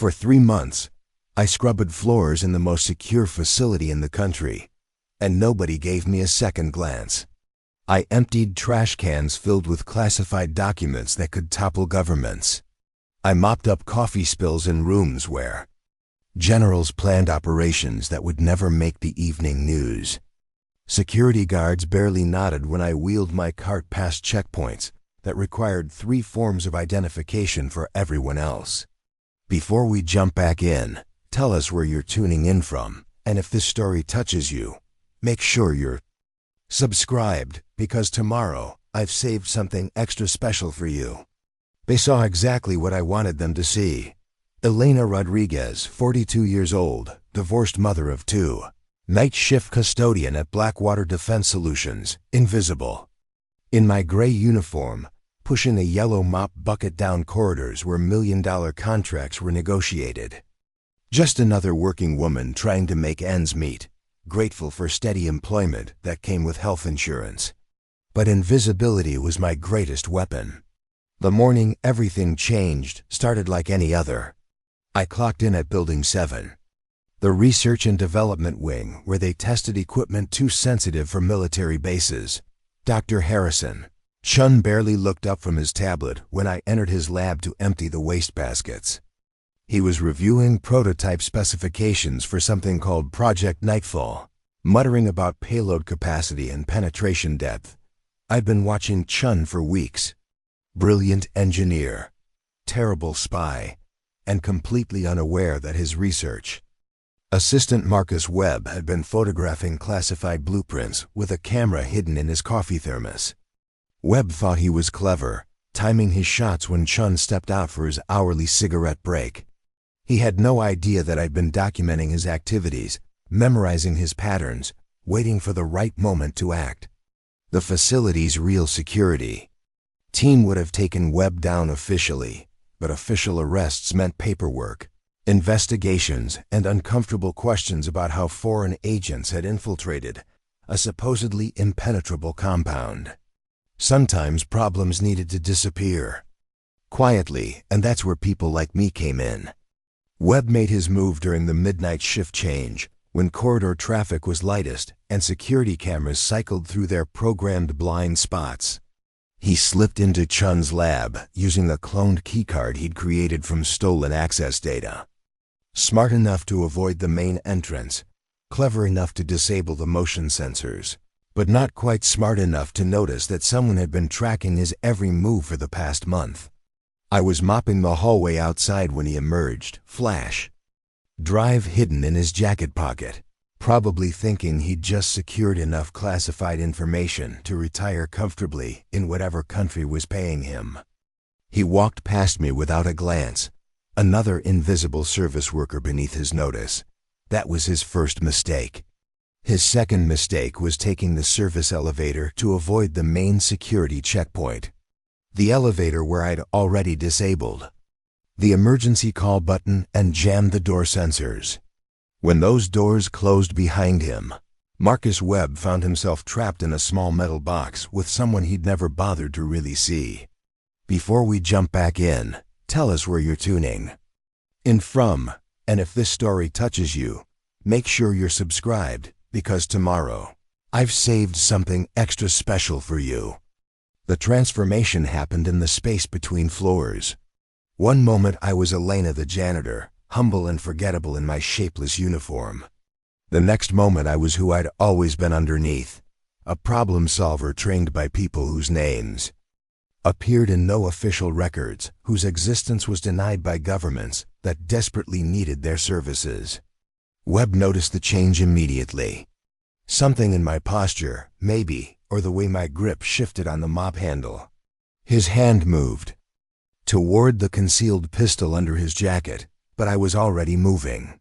For 3 months, I scrubbed floors in the most secure facility in the country, and nobody gave me a second glance. I emptied trash cans filled with classified documents that could topple governments. I mopped up coffee spills in rooms where generals planned operations that would never make the evening news. Security guards barely nodded when I wheeled my cart past checkpoints that required 3 forms of identification for everyone else. Before we jump back in, tell us where you're tuning in from, and if this story touches you, make sure you're subscribed, because tomorrow I've saved something extra special for you. They saw exactly what I wanted them to see. Elena Rodriguez, 42 years old, divorced mother of 2. Night shift custodian at Blackwater Defense Solutions, invisible. In my gray uniform, pushing a yellow mop bucket down corridors where million-dollar contracts were negotiated. Just another working woman trying to make ends meet, grateful for steady employment that came with health insurance. But invisibility was my greatest weapon. The morning everything changed started like any other. I clocked in at Building 7, the research and development wing where they tested equipment too sensitive for military bases. Dr. Harrison Chun barely looked up from his tablet when I entered his lab to empty the waste baskets. He was reviewing prototype specifications for something called Project Nightfall, muttering about payload capacity and penetration depth. I'd been watching Chun for weeks. Brilliant engineer, terrible spy, and completely unaware that his research. Assistant Marcus Webb had been photographing classified blueprints with a camera hidden in his coffee thermos. Webb thought he was clever, timing his shots when Chun stepped out for his hourly cigarette break. He had no idea that I'd been documenting his activities, memorizing his patterns, waiting for the right moment to act. The facility's real security team would have taken Webb down officially, but official arrests meant paperwork, investigations, and uncomfortable questions about how foreign agents had infiltrated a supposedly impenetrable compound. Sometimes problems needed to disappear quietly, and that's where people like me came in. Webb made his move during the midnight shift change, when corridor traffic was lightest and security cameras cycled through their programmed blind spots. He slipped into Chun's lab using the cloned keycard he'd created from stolen access data. Smart enough to avoid the main entrance, clever enough to disable the motion sensors, but not quite smart enough to notice that someone had been tracking his every move for the past month. I was mopping the hallway outside when he emerged, flash drive hidden in his jacket pocket, probably thinking he'd just secured enough classified information to retire comfortably in whatever country was paying him. He walked past me without a glance, another invisible service worker beneath his notice. That was his first mistake. His second mistake was taking the service elevator to avoid the main security checkpoint. The elevator where I'd already disabled the emergency call button and jammed the door sensors. When those doors closed behind him, Marcus Webb found himself trapped in a small metal box with someone he'd never bothered to really see. Before we jump back in, tell us where you're tuning in from, and if this story touches you, make sure you're subscribed, because tomorrow I've saved something extra special for you. The transformation happened in the space between floors. One moment I was Elena the janitor, humble and forgettable in my shapeless uniform. The next moment I was who I'd always been underneath, a problem solver trained by people whose names appeared in no official records, whose existence was denied by governments that desperately needed their services. Webb noticed the change immediately. Something in my posture, maybe, or the way my grip shifted on the mop handle. His hand moved toward the concealed pistol under his jacket, but I was already moving.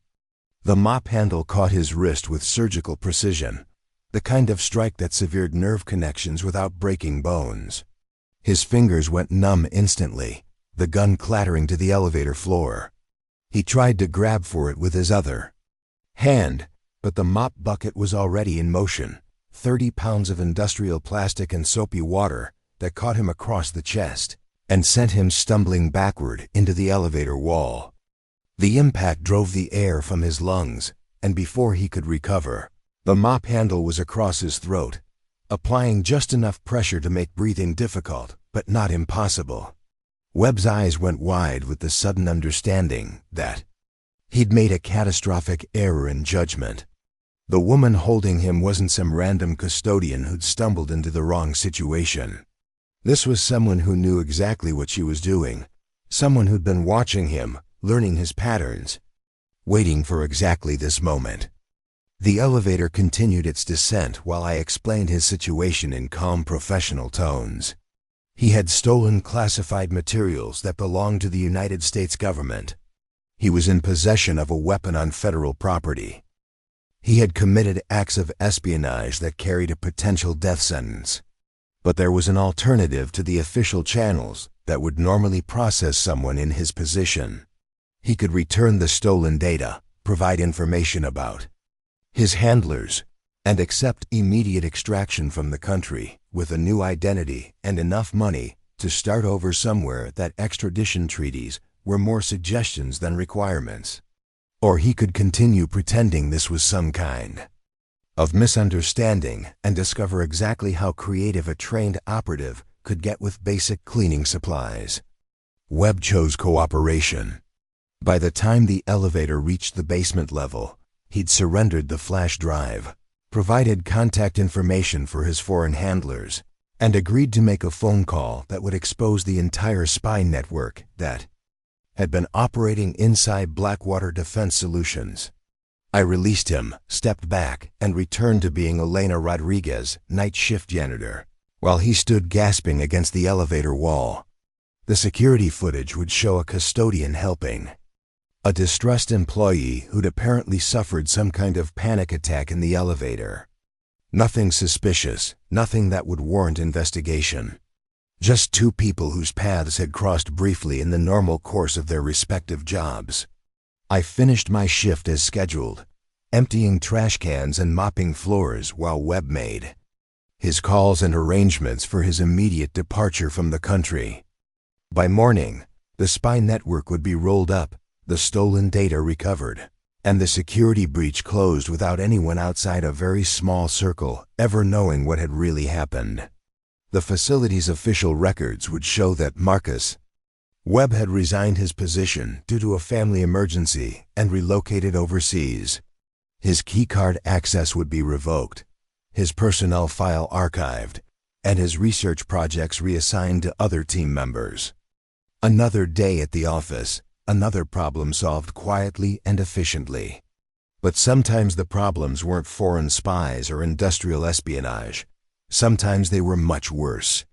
The mop handle caught his wrist with surgical precision, the kind of strike that severed nerve connections without breaking bones. His fingers went numb instantly, the gun clattering to the elevator floor. He tried to grab for it with his other hand, but the mop bucket was already in motion, 30 pounds of industrial plastic and soapy water that caught him across the chest and sent him stumbling backward into the elevator wall. The impact drove the air from his lungs, and before he could recover, the mop handle was across his throat, applying just enough pressure to make breathing difficult, but not impossible. Webb's eyes went wide with the sudden understanding that he'd made a catastrophic error in judgment. The woman holding him wasn't some random custodian who'd stumbled into the wrong situation. This was someone who knew exactly what she was doing, someone who'd been watching him, learning his patterns, waiting for exactly this moment. The elevator continued its descent while I explained his situation in calm professional tones. He had stolen classified materials that belonged to the United States government. He was in possession of a weapon on federal property. He had committed acts of espionage that carried a potential death sentence. But there was an alternative to the official channels that would normally process someone in his position. He could return the stolen data, provide information about his handlers, and accept immediate extraction from the country with a new identity and enough money to start over somewhere that extradition treaties were more suggestions than requirements. Or he could continue pretending this was some kind of misunderstanding and discover exactly how creative a trained operative could get with basic cleaning supplies. Webb chose cooperation. By the time the elevator reached the basement level, he'd surrendered the flash drive, provided contact information for his foreign handlers, and agreed to make a phone call that would expose the entire spy network that had been operating inside Blackwater Defense Solutions. I released him, stepped back, and returned to being Elena Rodriguez, night shift janitor, while he stood gasping against the elevator wall. The security footage would show a custodian helping a distressed employee who'd apparently suffered some kind of panic attack in the elevator. Nothing suspicious, nothing that would warrant investigation. Just two people whose paths had crossed briefly in the normal course of their respective jobs. I finished my shift as scheduled, emptying trash cans and mopping floors while Webb made his calls and arrangements for his immediate departure from the country. By morning, the spy network would be rolled up, the stolen data recovered, and the security breach closed without anyone outside a very small circle ever knowing what had really happened. The facility's official records would show that Marcus Webb had resigned his position due to a family emergency and relocated overseas. His keycard access would be revoked, his personnel file archived, and his research projects reassigned to other team members. Another day at the office, another problem solved quietly and efficiently. But sometimes the problems weren't foreign spies or industrial espionage. Sometimes they were much worse.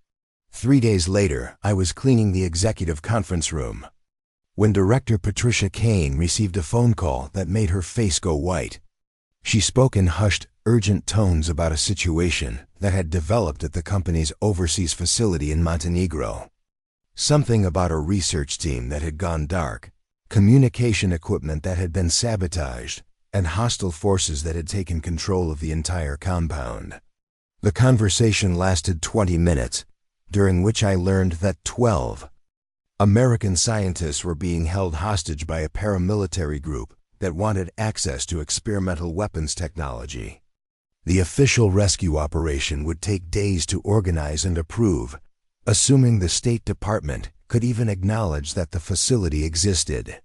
3 days later, I was cleaning the executive conference room when Director Patricia Kane received a phone call that made her face go white. She spoke in hushed, urgent tones about a situation that had developed at the company's overseas facility in Montenegro. Something about a research team that had gone dark, communication equipment that had been sabotaged, and hostile forces that had taken control of the entire compound. The conversation lasted 20 minutes, during which I learned that 12 American scientists were being held hostage by a paramilitary group that wanted access to experimental weapons technology. The official rescue operation would take days to organize and approve, assuming the State Department could even acknowledge that the facility existed.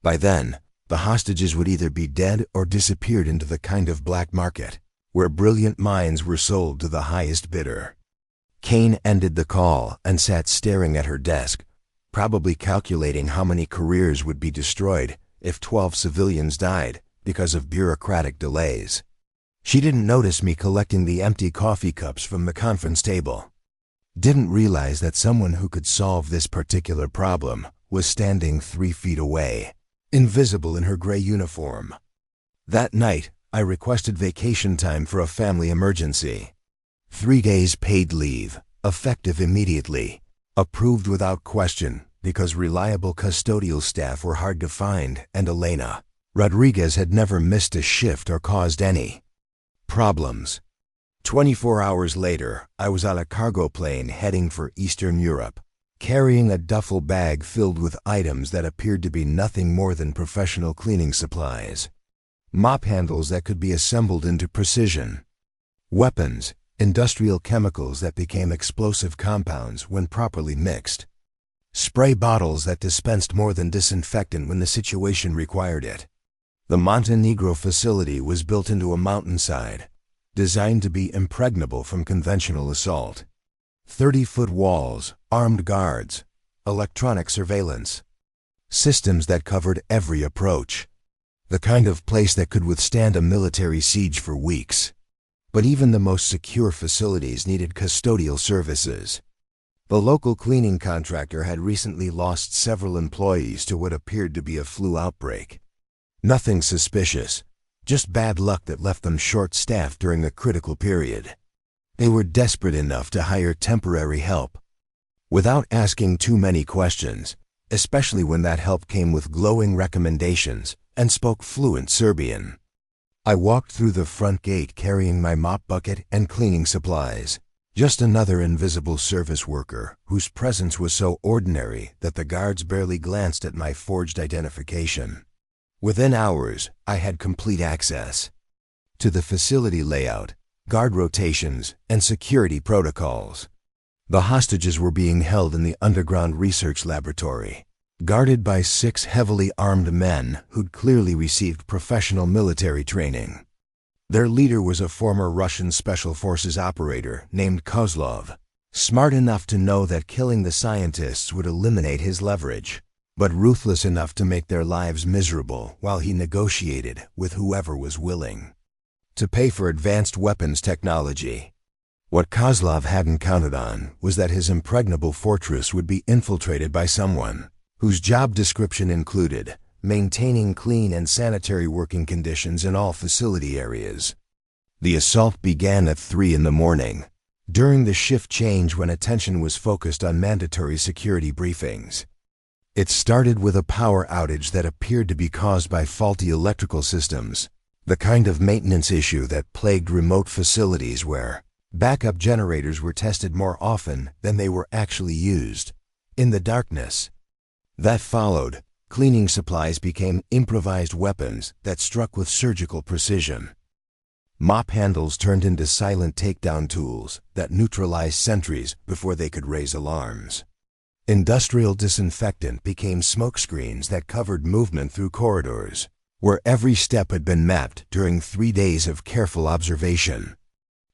By then, the hostages would either be dead or disappeared into the kind of black market where brilliant minds were sold to the highest bidder. Kane ended the call and sat staring at her desk, probably calculating how many careers would be destroyed if 12 civilians died because of bureaucratic delays. She didn't notice me collecting the empty coffee cups from the conference table. Didn't realize that someone who could solve this particular problem was standing 3 feet away, invisible in her gray uniform. That night, I requested vacation time for a family emergency. 3 days paid leave, effective immediately, approved without question because reliable custodial staff were hard to find and Elena Rodriguez had never missed a shift or caused any problems. 24 hours later, I was on a cargo plane heading for Eastern Europe. carrying a duffel bag filled with items that appeared to be nothing more than professional cleaning supplies. Mop handles that could be assembled into precision. Weapons, industrial chemicals that became explosive compounds when properly mixed. Spray bottles that dispensed more than disinfectant when the situation required it. The Montenegro facility was built into a mountainside, designed to be impregnable from conventional assault. 30-foot walls, armed guards, electronic surveillance. Systems that covered every approach. The kind of place that could withstand a military siege for weeks. But even the most secure facilities needed custodial services. The local cleaning contractor had recently lost several employees to what appeared to be a flu outbreak. Nothing suspicious, just bad luck that left them short-staffed during the critical period. They were desperate enough to hire temporary help. Without asking too many questions, especially when that help came with glowing recommendations and spoke fluent Serbian. I walked through the front gate carrying my mop bucket and cleaning supplies. Just another invisible service worker whose presence was so ordinary that the guards barely glanced at my forged identification. Within hours, I had complete access to the facility layout, guard rotations, and security protocols. The hostages were being held in the underground research laboratory, guarded by 6 heavily armed men who'd clearly received professional military training. Their leader was a former Russian Special Forces operator named Kozlov, smart enough to know that killing the scientists would eliminate his leverage, but ruthless enough to make their lives miserable while he negotiated with whoever was willing to pay for advanced weapons technology. What Kozlov hadn't counted on was that his impregnable fortress would be infiltrated by someone whose job description included maintaining clean and sanitary working conditions in all facility areas. The assault began at 3 in the morning, during the shift change when attention was focused on mandatory security briefings. It started with a power outage that appeared to be caused by faulty electrical systems, the kind of maintenance issue that plagued remote facilities where backup generators were tested more often than they were actually used. In the darkness that followed, cleaning supplies became improvised weapons that struck with surgical precision. Mop handles turned into silent takedown tools that neutralized sentries before they could raise alarms. Industrial disinfectant became smokescreens that covered movement through corridors, where every step had been mapped during 3 days of careful observation.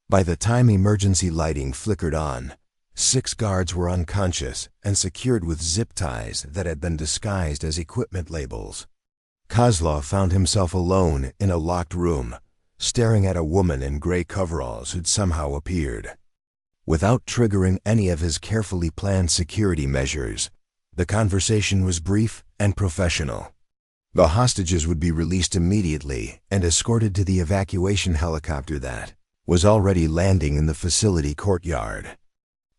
By the time emergency lighting flickered on, 6 guards were unconscious and secured with zip ties that had been disguised as equipment labels. Kozlov found himself alone in a locked room, staring at a woman in gray coveralls who'd somehow appeared. Without triggering any of his carefully planned security measures, the conversation was brief and professional. The hostages would be released immediately and escorted to the evacuation helicopter that was already landing in the facility courtyard.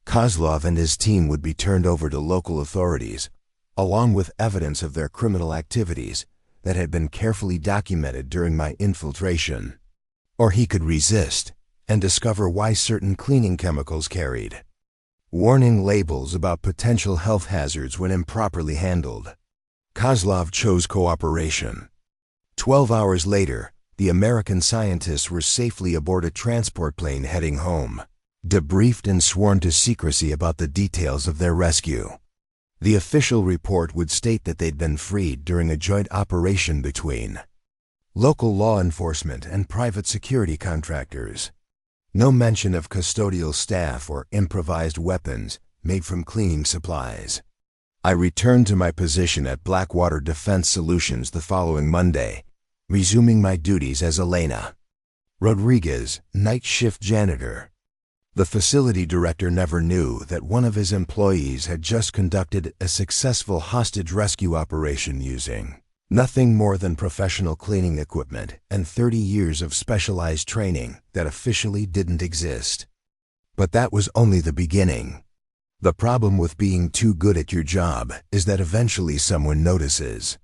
Kozlov and his team would be turned over to local authorities, along with evidence of their criminal activities that had been carefully documented during my infiltration. Or he could resist and discover why certain cleaning chemicals carried warning labels about potential health hazards when improperly handled. Kozlov chose cooperation. 12 hours later, the American scientists were safely aboard a transport plane heading home, debriefed and sworn to secrecy about the details of their rescue. The official report would state that they'd been freed during a joint operation between local law enforcement and private security contractors. No mention of custodial staff or improvised weapons made from cleaning supplies. I returned to my position at Blackwater Defense Solutions the following Monday, resuming my duties as Elena Rodriguez, night shift janitor. The facility director never knew that one of his employees had just conducted a successful hostage rescue operation using nothing more than professional cleaning equipment and 30 years of specialized training that officially didn't exist. But that was only the beginning. The problem with being too good at your job is that eventually someone notices.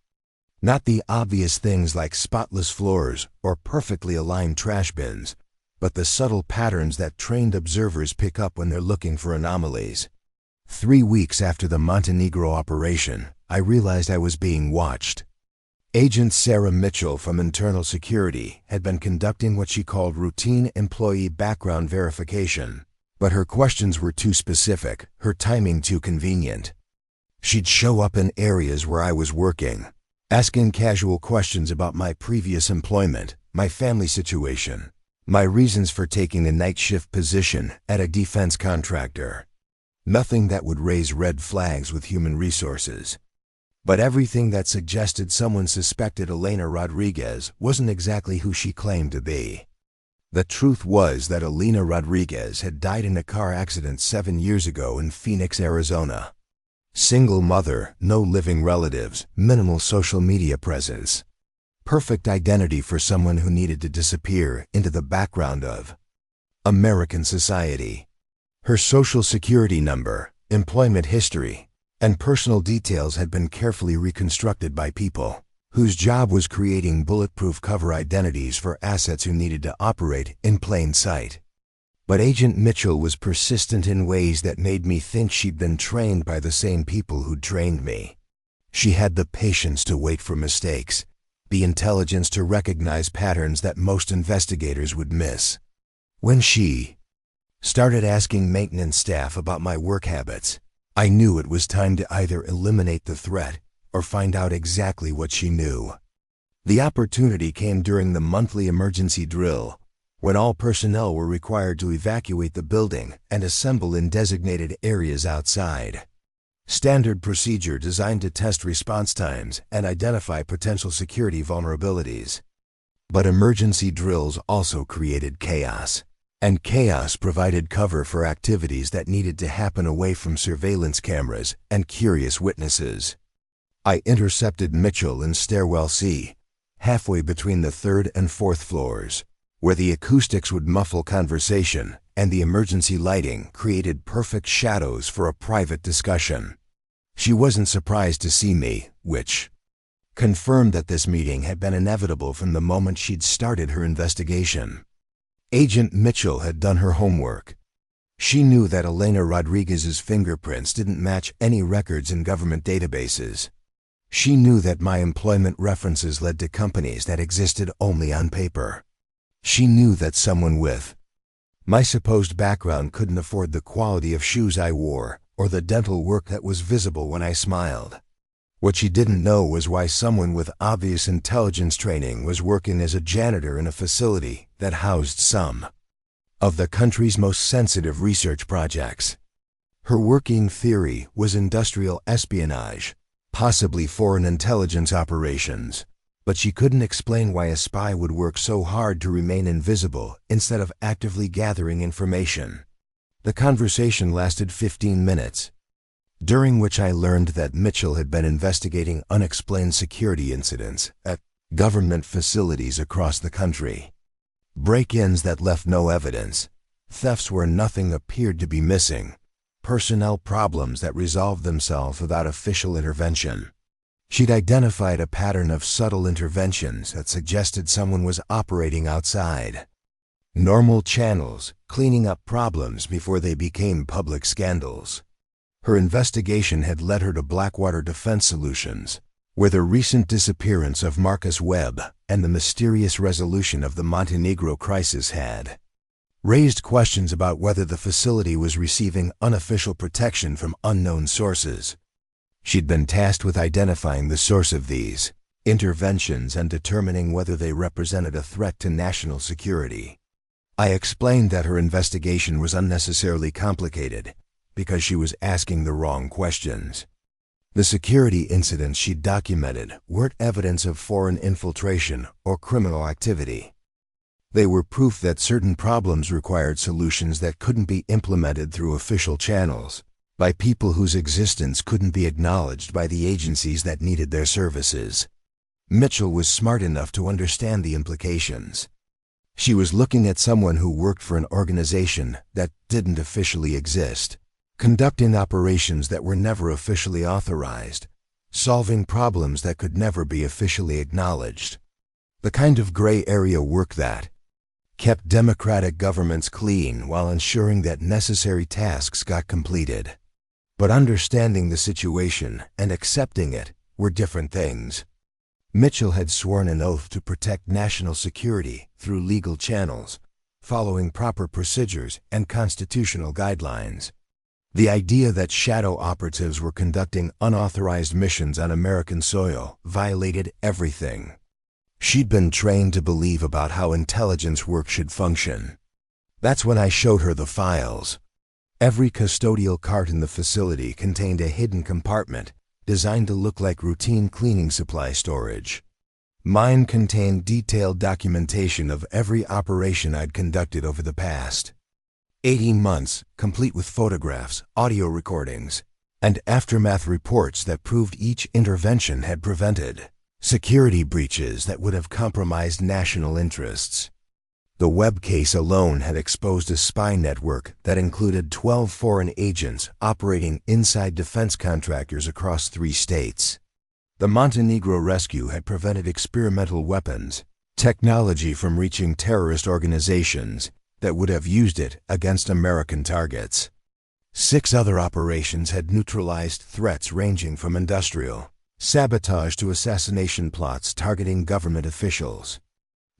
Not the obvious things like spotless floors or perfectly aligned trash bins, but the subtle patterns that trained observers pick up when they're looking for anomalies. 3 weeks after the Montenegro operation, I realized I was being watched. Agent Sarah Mitchell from Internal Security had been conducting what she called routine employee background verification, but her questions were too specific, her timing too convenient. She'd show up in areas where I was working, asking casual questions about my previous employment, my family situation, my reasons for taking a night shift position at a defense contractor. Nothing that would raise red flags with human resources. But everything that suggested someone suspected Elena Rodriguez wasn't exactly who she claimed to be. The truth was that Elena Rodriguez had died in a car accident 7 years ago in Phoenix, Arizona. Single mother, no living relatives, minimal social media presence. Perfect identity for someone who needed to disappear into the background of American society. Her social security number, employment history, and personal details had been carefully reconstructed by people whose job was creating bulletproof cover identities for assets who needed to operate in plain sight. But Agent Mitchell was persistent in ways that made me think she'd been trained by the same people who'd trained me. She had the patience to wait for mistakes, the intelligence to recognize patterns that most investigators would miss. When she started asking maintenance staff about my work habits, I knew it was time to either eliminate the threat or find out exactly what she knew. The opportunity came during the monthly emergency drill, when all personnel were required to evacuate the building and assemble in designated areas outside. Standard procedure designed to test response times and identify potential security vulnerabilities. But emergency drills also created chaos. And chaos provided cover for activities that needed to happen away from surveillance cameras and curious witnesses. I intercepted Mitchell in stairwell C, halfway between the 3rd and 4th floors, where the acoustics would muffle conversation and the emergency lighting created perfect shadows for a private discussion. She wasn't surprised to see me, which confirmed that this meeting had been inevitable from the moment she'd started her investigation. Agent Mitchell had done her homework. She knew that Elena Rodriguez's fingerprints didn't match any records in government databases. She knew that my employment references led to companies that existed only on paper. She knew that someone with my supposed background couldn't afford the quality of shoes I wore or the dental work that was visible when I smiled. What she didn't know was why someone with obvious intelligence training was working as a janitor in a facility that housed some of the country's most sensitive research projects. Her working theory was industrial espionage, possibly foreign intelligence operations, but she couldn't explain why a spy would work so hard to remain invisible instead of actively gathering information. The conversation lasted 15 minutes. During which I learned that Mitchell had been investigating unexplained security incidents at government facilities across the country. Break-ins that left no evidence, thefts where nothing appeared to be missing, personnel problems that resolved themselves without official intervention. She'd identified a pattern of subtle interventions that suggested someone was operating outside normal channels, cleaning up problems before they became public scandals. Her investigation had led her to Blackwater Defense Solutions, where the recent disappearance of Marcus Webb and the mysterious resolution of the Montenegro crisis had raised questions about whether the facility was receiving unofficial protection from unknown sources. She'd been tasked with identifying the source of these interventions and determining whether they represented a threat to national security. I explained that her investigation was unnecessarily complicated because she was asking the wrong questions. The security incidents she documented weren't evidence of foreign infiltration or criminal activity. They were proof that certain problems required solutions that couldn't be implemented through official channels, by people whose existence couldn't be acknowledged by the agencies that needed their services. Mitchell was smart enough to understand the implications. She was looking at someone who worked for an organization that didn't officially exist, conducting operations that were never officially authorized, solving problems that could never be officially acknowledged. The kind of gray area work that kept democratic governments clean while ensuring that necessary tasks got completed. But understanding the situation and accepting it were different things. Mitchell had sworn an oath to protect national security through legal channels, following proper procedures and constitutional guidelines. The idea that shadow operatives were conducting unauthorized missions on American soil violated everything she'd been trained to believe about how intelligence work should function. That's when I showed her the files. Every custodial cart in the facility contained a hidden compartment designed to look like routine cleaning supply storage. Mine contained detailed documentation of every operation I'd conducted over the past 18 months, complete with photographs, audio recordings, and aftermath reports that proved each intervention had prevented security breaches that would have compromised national interests. The web case alone had exposed a spy network that included 12 foreign agents operating inside defense contractors across 3 states. The Montenegro rescue had prevented experimental weapons technology from reaching terrorist organizations that would have used it against American targets. 6 other operations had neutralized threats ranging from industrial sabotage to assassination plots targeting government officials.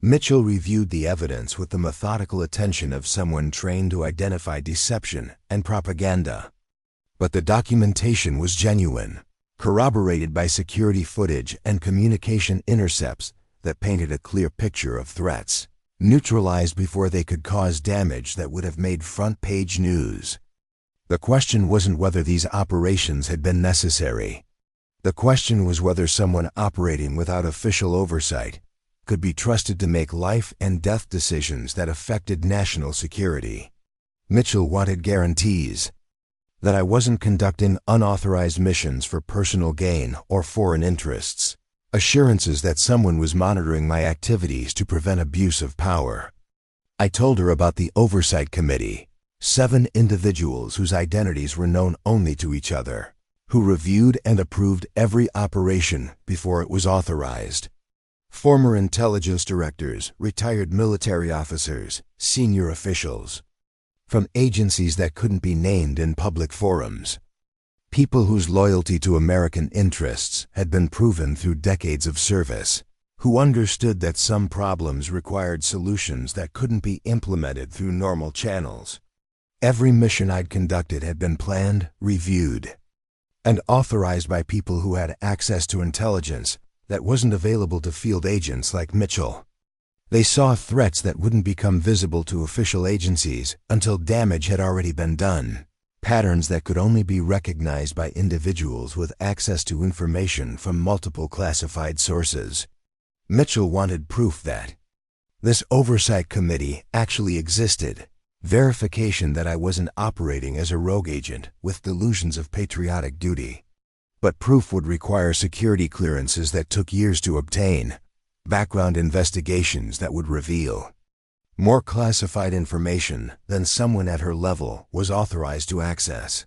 Mitchell reviewed the evidence with the methodical attention of someone trained to identify deception and propaganda. But the documentation was genuine, corroborated by security footage and communication intercepts that painted a clear picture of threats, neutralized before they could cause damage that would have made front-page news. The question wasn't whether these operations had been necessary. The question was whether someone operating without official oversight could be trusted to make life and death decisions that affected national security. Mitchell wanted guarantees that I wasn't conducting unauthorized missions for personal gain or foreign interests, assurances that someone was monitoring my activities to prevent abuse of power. I told her about the Oversight Committee, 7 individuals whose identities were known only to each other, who reviewed and approved every operation before it was authorized. Former intelligence directors, retired military officers, senior officials, from agencies that couldn't be named in public forums. People whose loyalty to American interests had been proven through decades of service, who understood that some problems required solutions that couldn't be implemented through normal channels. Every mission I'd conducted had been planned, reviewed, and authorized by people who had access to intelligence that wasn't available to field agents like Mitchell. They saw threats that wouldn't become visible to official agencies until damage had already been done, patterns that could only be recognized by individuals with access to information from multiple classified sources. Mitchell wanted proof that this oversight committee actually existed, verification that I wasn't operating as a rogue agent with delusions of patriotic duty. But proof would require security clearances that took years to obtain, background investigations that would reveal more classified information than someone at her level was authorized to access.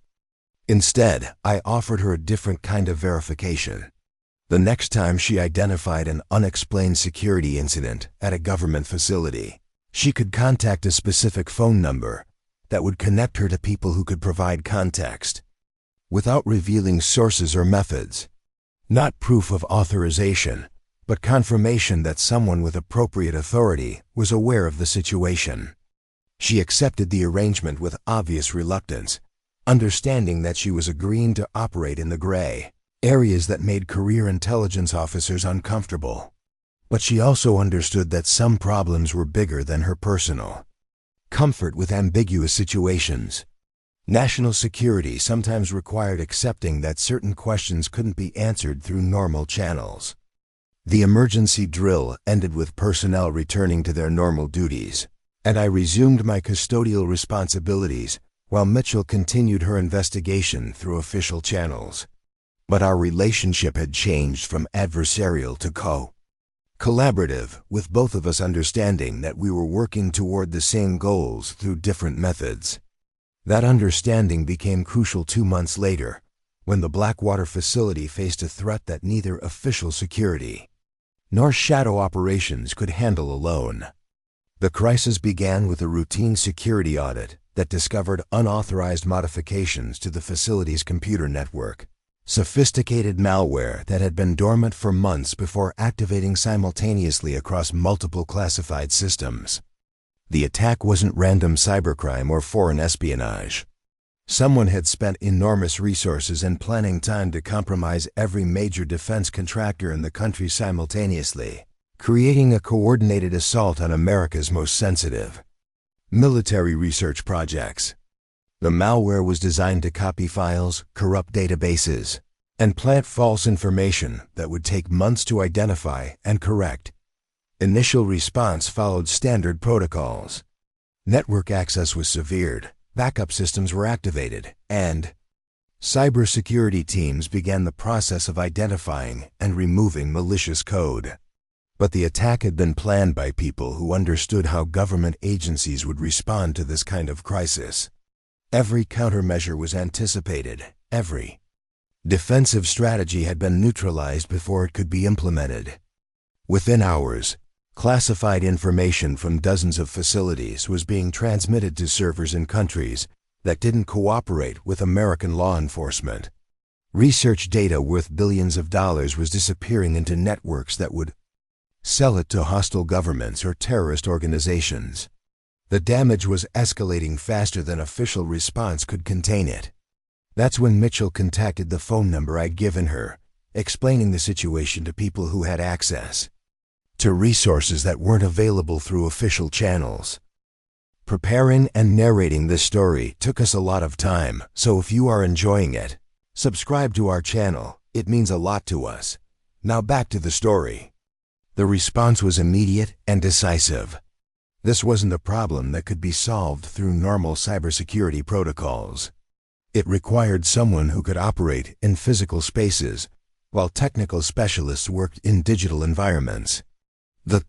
Instead, I offered her a different kind of verification. The next time she identified an unexplained security incident at a government facility, she could contact a specific phone number that would connect her to people who could provide context, without revealing sources or methods. Not proof of authorization, but confirmation that someone with appropriate authority was aware of the situation. She accepted the arrangement with obvious reluctance, understanding that she was agreeing to operate in the gray areas that made career intelligence officers uncomfortable. But she also understood that some problems were bigger than her personal comfort with ambiguous situations. National security sometimes required accepting that certain questions couldn't be answered through normal channels. The emergency drill ended with personnel returning to their normal duties, and I resumed my custodial responsibilities while Mitchell continued her investigation through official channels. But our relationship had changed from adversarial to collaborative, with both of us understanding that we were working toward the same goals through different methods. That understanding became crucial 2 months later, when the Blackwater facility faced a threat that neither official security nor shadow operations could handle alone. The crisis began with a routine security audit that discovered unauthorized modifications to the facility's computer network. Sophisticated malware that had been dormant for months before activating simultaneously across multiple classified systems. The attack wasn't random cybercrime or foreign espionage. Someone had spent enormous resources and planning time to compromise every major defense contractor in the country simultaneously, creating a coordinated assault on America's most sensitive military research projects. The malware was designed to copy files, corrupt databases, and plant false information that would take months to identify and correct. Initial response followed standard protocols. Network access was severed, backup systems were activated, and cybersecurity teams began the process of identifying and removing malicious code. But the attack had been planned by people who understood how government agencies would respond to this kind of crisis. Every countermeasure was anticipated. Every defensive strategy had been neutralized before it could be implemented. Within hours, classified information from dozens of facilities was being transmitted to servers in countries that didn't cooperate with American law enforcement. Research data worth billions of dollars was disappearing into networks that would sell it to hostile governments or terrorist organizations. The damage was escalating faster than official response could contain it. That's when Mitchell contacted the phone number I'd given her, explaining the situation to people who had access to resources that weren't available through official channels. Preparing and narrating this story took us a lot of time, so if you are enjoying it, subscribe to our channel. It means a lot to us. Now back to the story. The response was immediate and decisive. This wasn't a problem that could be solved through normal cybersecurity protocols. It required someone who could operate in physical spaces, while technical specialists worked in digital environments. The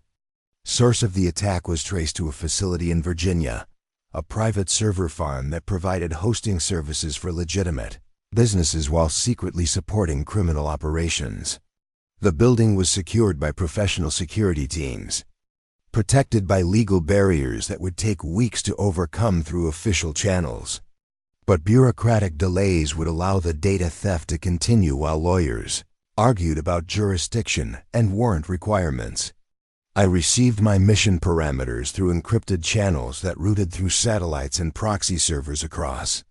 source of the attack was traced to a facility in Virginia, a private server farm that provided hosting services for legitimate businesses while secretly supporting criminal operations. The building was secured by professional security teams, protected by legal barriers that would take weeks to overcome through official channels. But bureaucratic delays would allow the data theft to continue while lawyers argued about jurisdiction and warrant requirements. I received my mission parameters through encrypted channels that routed through satellites and proxy servers across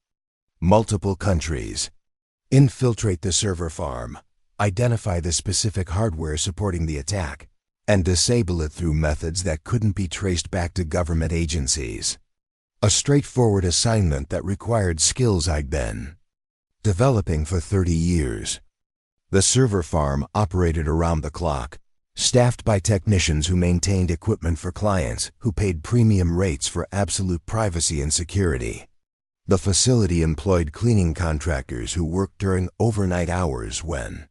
multiple countries. Infiltrate the server farm, identify the specific hardware supporting the attack, and disable it through methods that couldn't be traced back to government agencies. A straightforward assignment that required skills I'd been developing for 30 years. The server farm operated around the clock, staffed by technicians who maintained equipment for clients who paid premium rates for absolute privacy and security. The facility employed cleaning contractors who worked during overnight hours when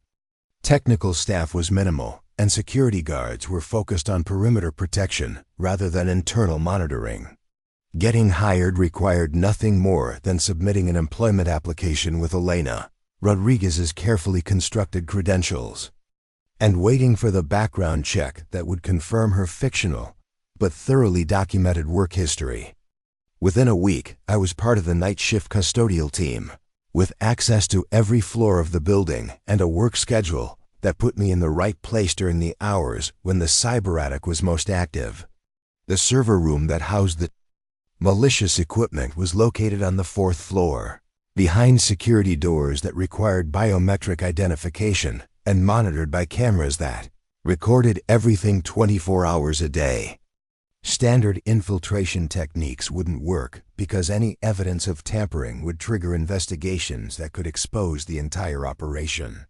technical staff was minimal, and security guards were focused on perimeter protection rather than internal monitoring. Getting hired required nothing more than submitting an employment application with Elena Rodriguez's carefully constructed credentials, and waiting for the background check that would confirm her fictional but thoroughly documented work history. Within a week, I was part of the night shift custodial team, with access to every floor of the building and a work schedule that put me in the right place during the hours when the cyber attic was most active. The server room that housed the malicious equipment was located on the 4th floor, behind security doors that required biometric identification and monitored by cameras that recorded everything 24 hours a day. Standard infiltration techniques wouldn't work because any evidence of tampering would trigger investigations that could expose the entire operation.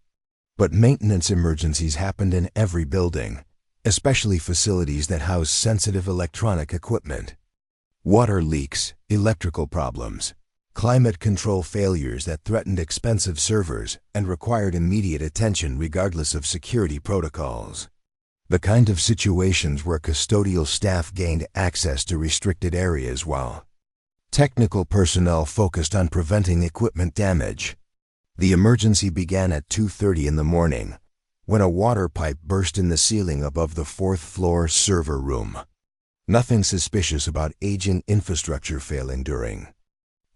But maintenance emergencies happened in every building, especially facilities that house sensitive electronic equipment. Water leaks, electrical problems, climate control failures that threatened expensive servers and required immediate attention regardless of security protocols. The kind of situations where custodial staff gained access to restricted areas while technical personnel focused on preventing equipment damage. The emergency began at 2:30 in the morning, when a water pipe burst in the ceiling above the 4th floor server room. Nothing suspicious about aging infrastructure failing during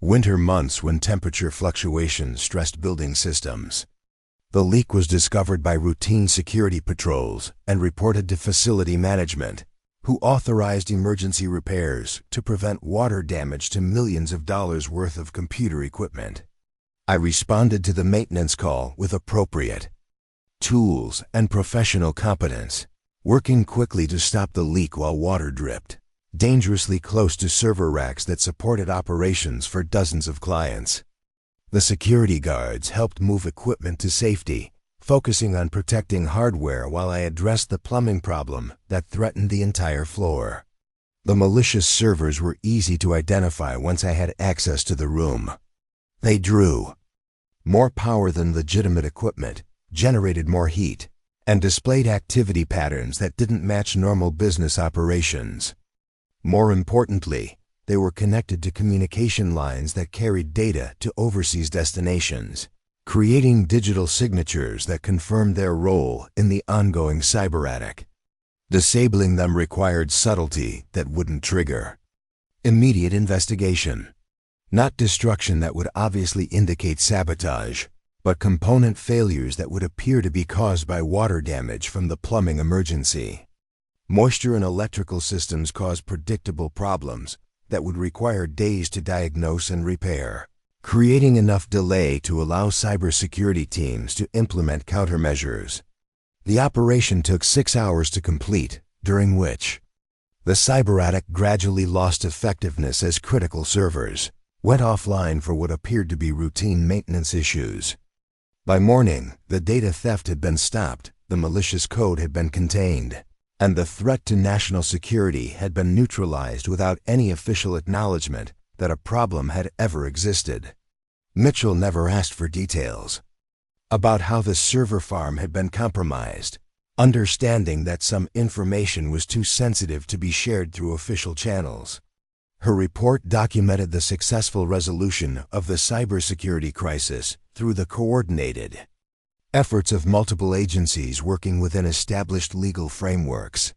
Winter months when temperature fluctuations stressed building systems. The leak was discovered by routine security patrols and reported to facility management, who authorized emergency repairs to prevent water damage to millions of dollars worth of computer equipment. I responded to the maintenance call with appropriate tools and professional competence, working quickly to stop the leak while water dripped dangerously close to server racks that supported operations for dozens of clients. The security guards helped move equipment to safety, focusing on protecting hardware while I addressed the plumbing problem that threatened the entire floor. The malicious servers were easy to identify once I had access to the room. They drew more power than legitimate equipment, generated more heat, and displayed activity patterns that didn't match normal business operations. More importantly, they were connected to communication lines that carried data to overseas destinations, creating digital signatures that confirmed their role in the ongoing cyber attack. Disabling them required subtlety that wouldn't trigger immediate investigation. Not destruction that would obviously indicate sabotage, but component failures that would appear to be caused by water damage from the plumbing emergency. Moisture in electrical systems caused predictable problems that would require days to diagnose and repair, creating enough delay to allow cybersecurity teams to implement countermeasures. The operation took 6 hours to complete, during which the cyber attack gradually lost effectiveness as critical servers went offline for what appeared to be routine maintenance issues. By morning, the data theft had been stopped, the malicious code had been contained, and the threat to national security had been neutralized without any official acknowledgement that a problem had ever existed. Mitchell never asked for details about how the server farm had been compromised, understanding that some information was too sensitive to be shared through official channels. Her report documented the successful resolution of the cybersecurity crisis through the coordinated efforts of multiple agencies working within established legal frameworks.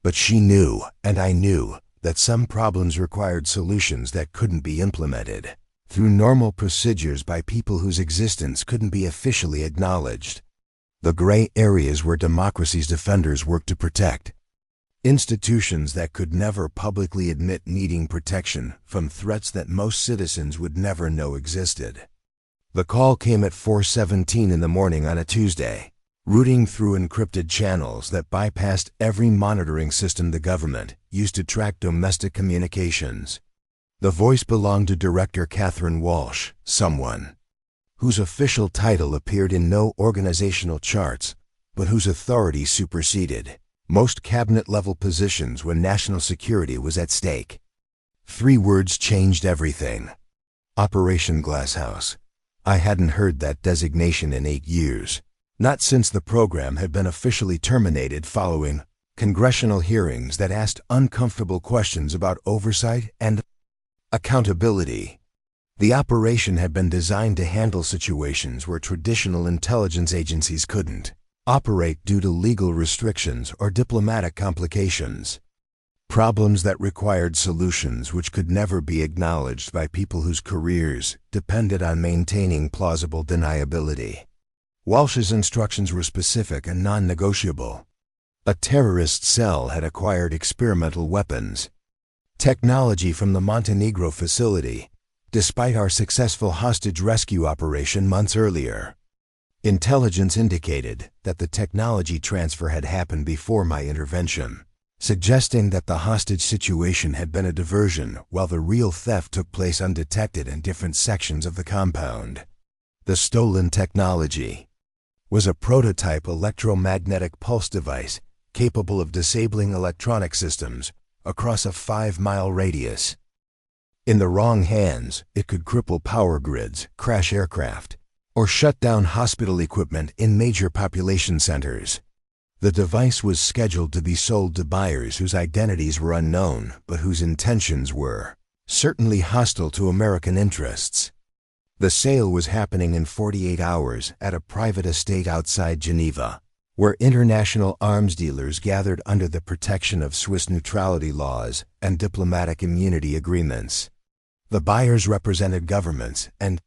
But she knew, and I knew, that some problems required solutions that couldn't be implemented through normal procedures by people whose existence couldn't be officially acknowledged. The gray areas where democracy's defenders worked to protect institutions that could never publicly admit needing protection from threats that most citizens would never know existed. The call came at 4:17 in the morning on a Tuesday, routing through encrypted channels that bypassed every monitoring system the government used to track domestic communications. The voice belonged to Director Catherine Walsh, someone whose official title appeared in no organizational charts, but whose authority superseded most cabinet-level positions when national security was at stake. 3 words changed everything. Operation Glasshouse. I hadn't heard that designation in 8 years, not since the program had been officially terminated following congressional hearings that asked uncomfortable questions about oversight and accountability. The operation had been designed to handle situations where traditional intelligence agencies couldn't operate due to legal restrictions or diplomatic complications. Problems that required solutions which could never be acknowledged by people whose careers depended on maintaining plausible deniability. Walsh's instructions were specific and non-negotiable. A terrorist cell had acquired experimental weapons technology from the Montenegro facility, despite our successful hostage rescue operation months earlier. Intelligence indicated that the technology transfer had happened before my intervention, suggesting that the hostage situation had been a diversion while the real theft took place undetected in different sections of the compound. The stolen technology was a prototype electromagnetic pulse device capable of disabling electronic systems across a 5-mile radius. In the wrong hands, it could cripple power grids, crash aircraft, or shut down hospital equipment in major population centers. The device was scheduled to be sold to buyers whose identities were unknown, but whose intentions were certainly hostile to American interests. The sale was happening in 48 hours at a private estate outside Geneva, where international arms dealers gathered under the protection of Swiss neutrality laws and diplomatic immunity agreements. The buyers represented governments and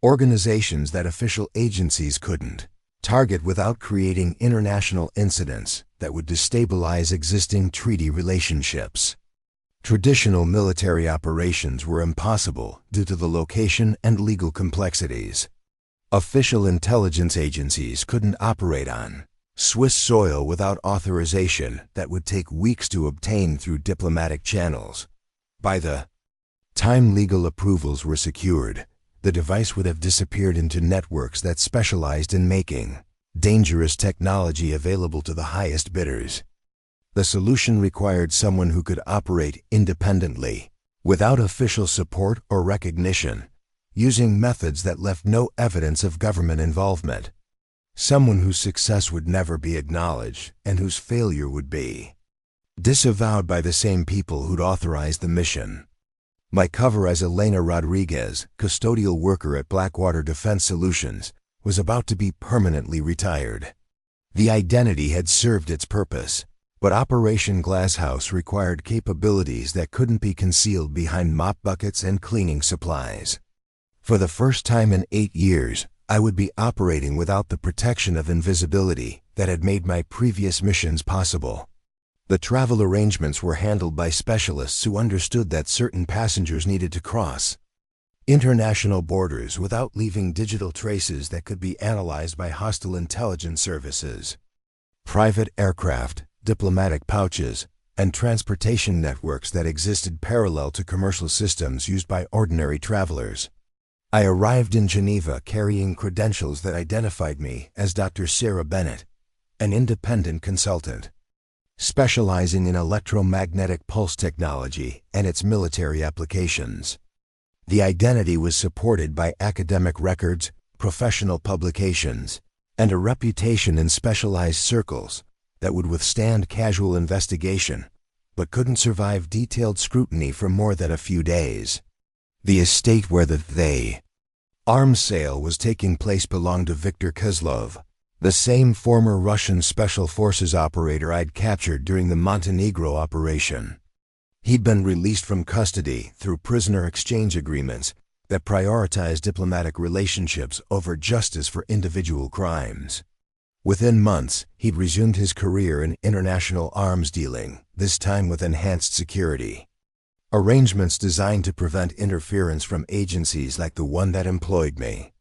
organizations that official agencies couldn't target without creating international incidents that would destabilize existing treaty relationships. Traditional military operations were impossible due to the location and legal complexities. Official intelligence agencies couldn't operate on Swiss soil without authorization that would take weeks to obtain through diplomatic channels. By the time legal approvals were secured, the device would have disappeared into networks that specialized in making dangerous technology available to the highest bidders. The solution required someone who could operate independently, without official support or recognition, using methods that left no evidence of government involvement. Someone whose success would never be acknowledged and whose failure would be disavowed by the same people who'd authorized the mission. My cover as Elena Rodriguez, custodial worker at Blackwater Defense Solutions, was about to be permanently retired. The identity had served its purpose, but Operation Glasshouse required capabilities that couldn't be concealed behind mop buckets and cleaning supplies. For the first time in 8 years, I would be operating without the protection of invisibility that had made my previous missions possible. The travel arrangements were handled by specialists who understood that certain passengers needed to cross international borders without leaving digital traces that could be analyzed by hostile intelligence services. Private aircraft, diplomatic pouches, and transportation networks that existed parallel to commercial systems used by ordinary travelers. I arrived in Geneva carrying credentials that identified me as Dr. Sarah Bennett, an independent consultant, specializing in electromagnetic pulse technology and its military applications. The identity was supported by academic records, professional publications, and a reputation in specialized circles that would withstand casual investigation, but couldn't survive detailed scrutiny for more than a few days. The estate where the arms sale was taking place belonged to Viktor Kozlov, the same former Russian Special Forces operator I'd captured during the Montenegro operation. He'd been released from custody through prisoner exchange agreements that prioritized diplomatic relationships over justice for individual crimes. Within months, he'd resumed his career in international arms dealing, this time with enhanced security. Arrangements designed to prevent interference from agencies like the one that employed me.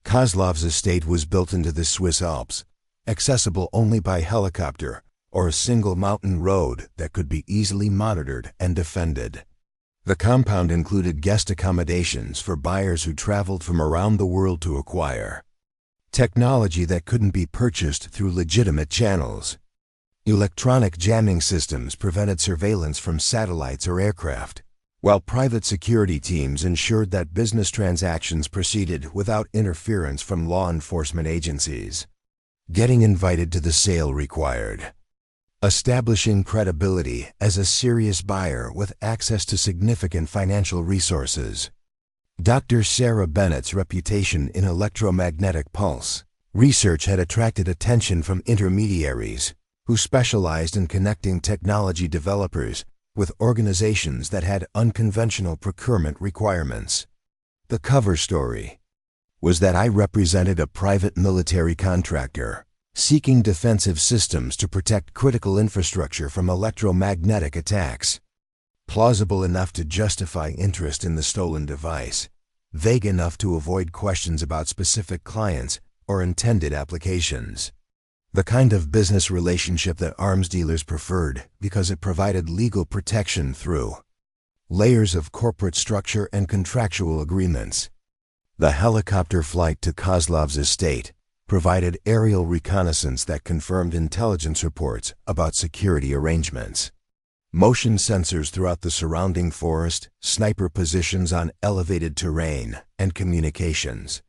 Kozlov's estate was built into the Swiss Alps, accessible only by helicopter or a single mountain road that could be easily monitored and defended. The compound included guest accommodations for buyers who traveled from around the world to acquire technology that couldn't be purchased through legitimate channels. Electronic jamming systems prevented surveillance from satellites or aircraft, while private security teams ensured that business transactions proceeded without interference from law enforcement agencies. Getting invited to the sale required establishing credibility as a serious buyer with access to significant financial resources. Dr. Sarah Bennett's reputation in electromagnetic pulse research had attracted attention from intermediaries who specialized in connecting technology developers with organizations that had unconventional procurement requirements. The cover story was that I represented a private military contractor seeking defensive systems to protect critical infrastructure from electromagnetic attacks. Plausible enough to justify interest in the stolen device, vague enough to avoid questions about specific clients or intended applications. The kind of business relationship that arms dealers preferred because it provided legal protection through layers of corporate structure and contractual agreements. The helicopter flight to Kozlov's estate provided aerial reconnaissance that confirmed intelligence reports about security arrangements. Motion sensors throughout the surrounding forest, sniper positions on elevated terrain, and communications.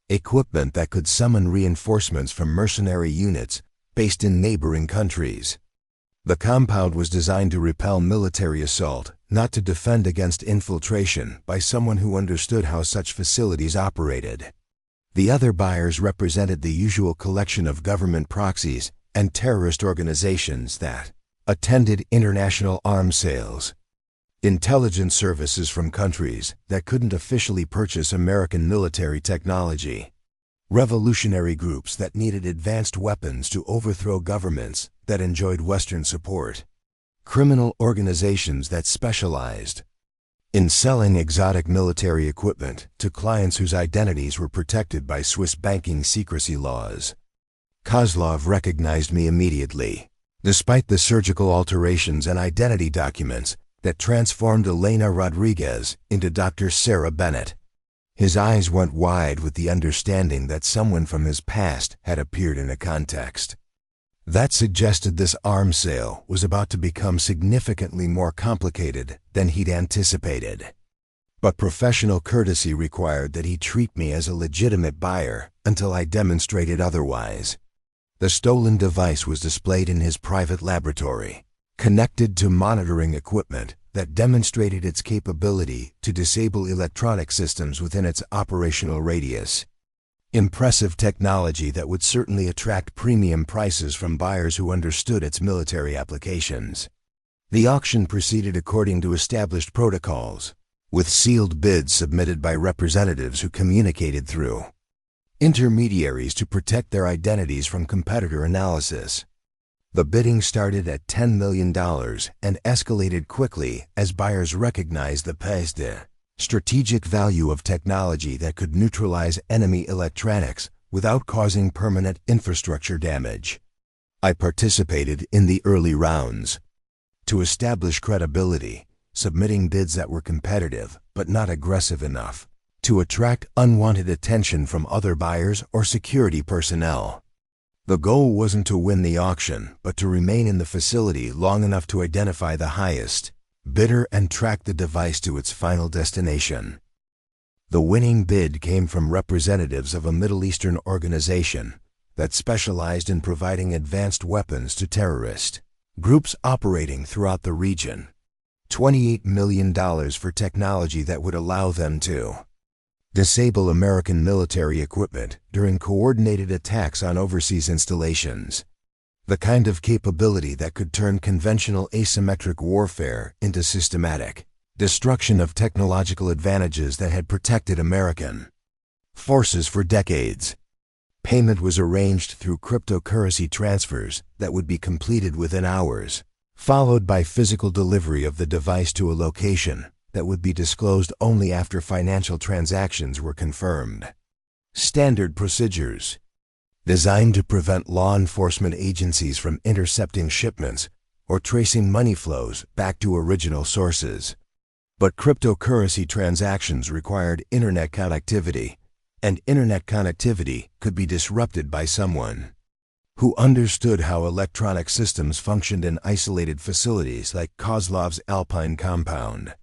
Equipment that could summon reinforcements from mercenary units based in neighboring countries. The compound was designed to repel military assault, not to defend against infiltration by someone who understood how such facilities operated. The other buyers represented the usual collection of government proxies and terrorist organizations that attended international arms sales. Intelligence services from countries that couldn't officially purchase American military technology. Revolutionary groups that needed advanced weapons to overthrow governments that enjoyed Western support. Criminal organizations that specialized in selling exotic military equipment to clients whose identities were protected by Swiss banking secrecy laws. Kozlov recognized me immediately, despite the surgical alterations and identity documents that transformed Elena Rodriguez into Dr. Sarah Bennett. His eyes went wide with the understanding that someone from his past had appeared in a context that suggested this arms sale was about to become significantly more complicated than he'd anticipated. But professional courtesy required that he treat me as a legitimate buyer until I demonstrated otherwise. The stolen device was displayed in his private laboratory, connected to monitoring equipment that demonstrated its capability to disable electronic systems within its operational radius. Impressive technology that would certainly attract premium prices from buyers who understood its military applications. The auction proceeded according to established protocols, with sealed bids submitted by representatives who communicated through intermediaries to protect their identities from competitor analysis. The bidding started at $10 million and escalated quickly as buyers recognized the strategic value of technology that could neutralize enemy electronics without causing permanent infrastructure damage. I participated in the early rounds to establish credibility, submitting bids that were competitive but not aggressive enough to attract unwanted attention from other buyers or security personnel. The goal wasn't to win the auction, but to remain in the facility long enough to identify the highest bidder and track the device to its final destination. The winning bid came from representatives of a Middle Eastern organization that specialized in providing advanced weapons to terrorist groups operating throughout the region. $28 million for technology that would allow them to disable American military equipment during coordinated attacks on overseas installations. The kind of capability that could turn conventional asymmetric warfare into systematic destruction of technological advantages that had protected American forces for decades. Payment was arranged through cryptocurrency transfers that would be completed within hours, followed by physical delivery of the device to a location that would be disclosed only after financial transactions were confirmed. Standard procedures designed to prevent law enforcement agencies from intercepting shipments or tracing money flows back to original sources. But cryptocurrency transactions required internet connectivity, and internet connectivity could be disrupted by someone who understood how electronic systems functioned in isolated facilities like Kozlov's Alpine compound.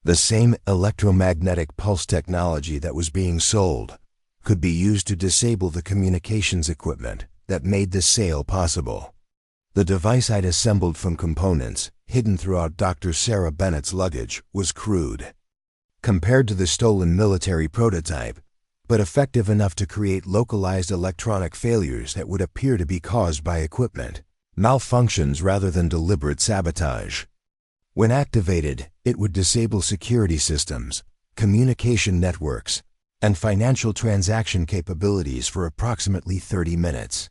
The same electromagnetic pulse technology that was being sold could be used to disable the communications equipment that made the sale possible. The device I'd assembled from components hidden throughout Dr. Sarah Bennett's luggage was crude compared to the stolen military prototype, but effective enough to create localized electronic failures that would appear to be caused by equipment malfunctions rather than deliberate sabotage. When activated, it would disable security systems, communication networks, and financial transaction capabilities for approximately 30 minutes.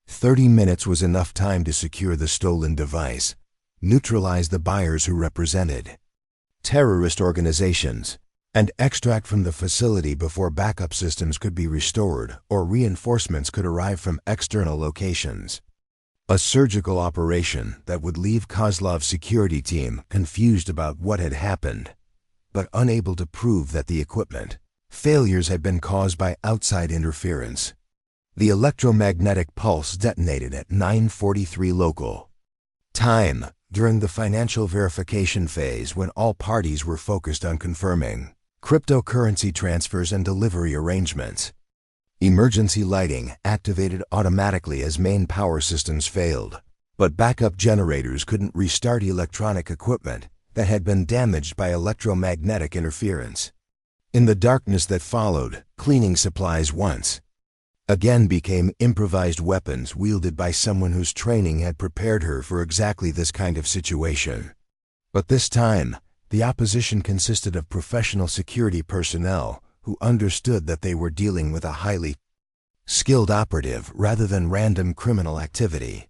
30 minutes was enough time to secure the stolen device, neutralize the buyers who represented terrorist organizations, and extract from the facility before backup systems could be restored or reinforcements could arrive from external locations. A surgical operation that would leave Kozlov's security team confused about what had happened, but unable to prove that the equipment failures had been caused by outside interference. The electromagnetic pulse detonated at 9:43 local time during the financial verification phase when all parties were focused on confirming cryptocurrency transfers and delivery arrangements. Emergency lighting activated automatically as main power systems failed, but backup generators couldn't restart electronic equipment that had been damaged by electromagnetic interference. In the darkness that followed, cleaning supplies once again became improvised weapons wielded by someone whose training had prepared her for exactly this kind of situation. But this time, The opposition consisted of professional security personnel who understood that they were dealing with a highly skilled operative rather than random criminal activity.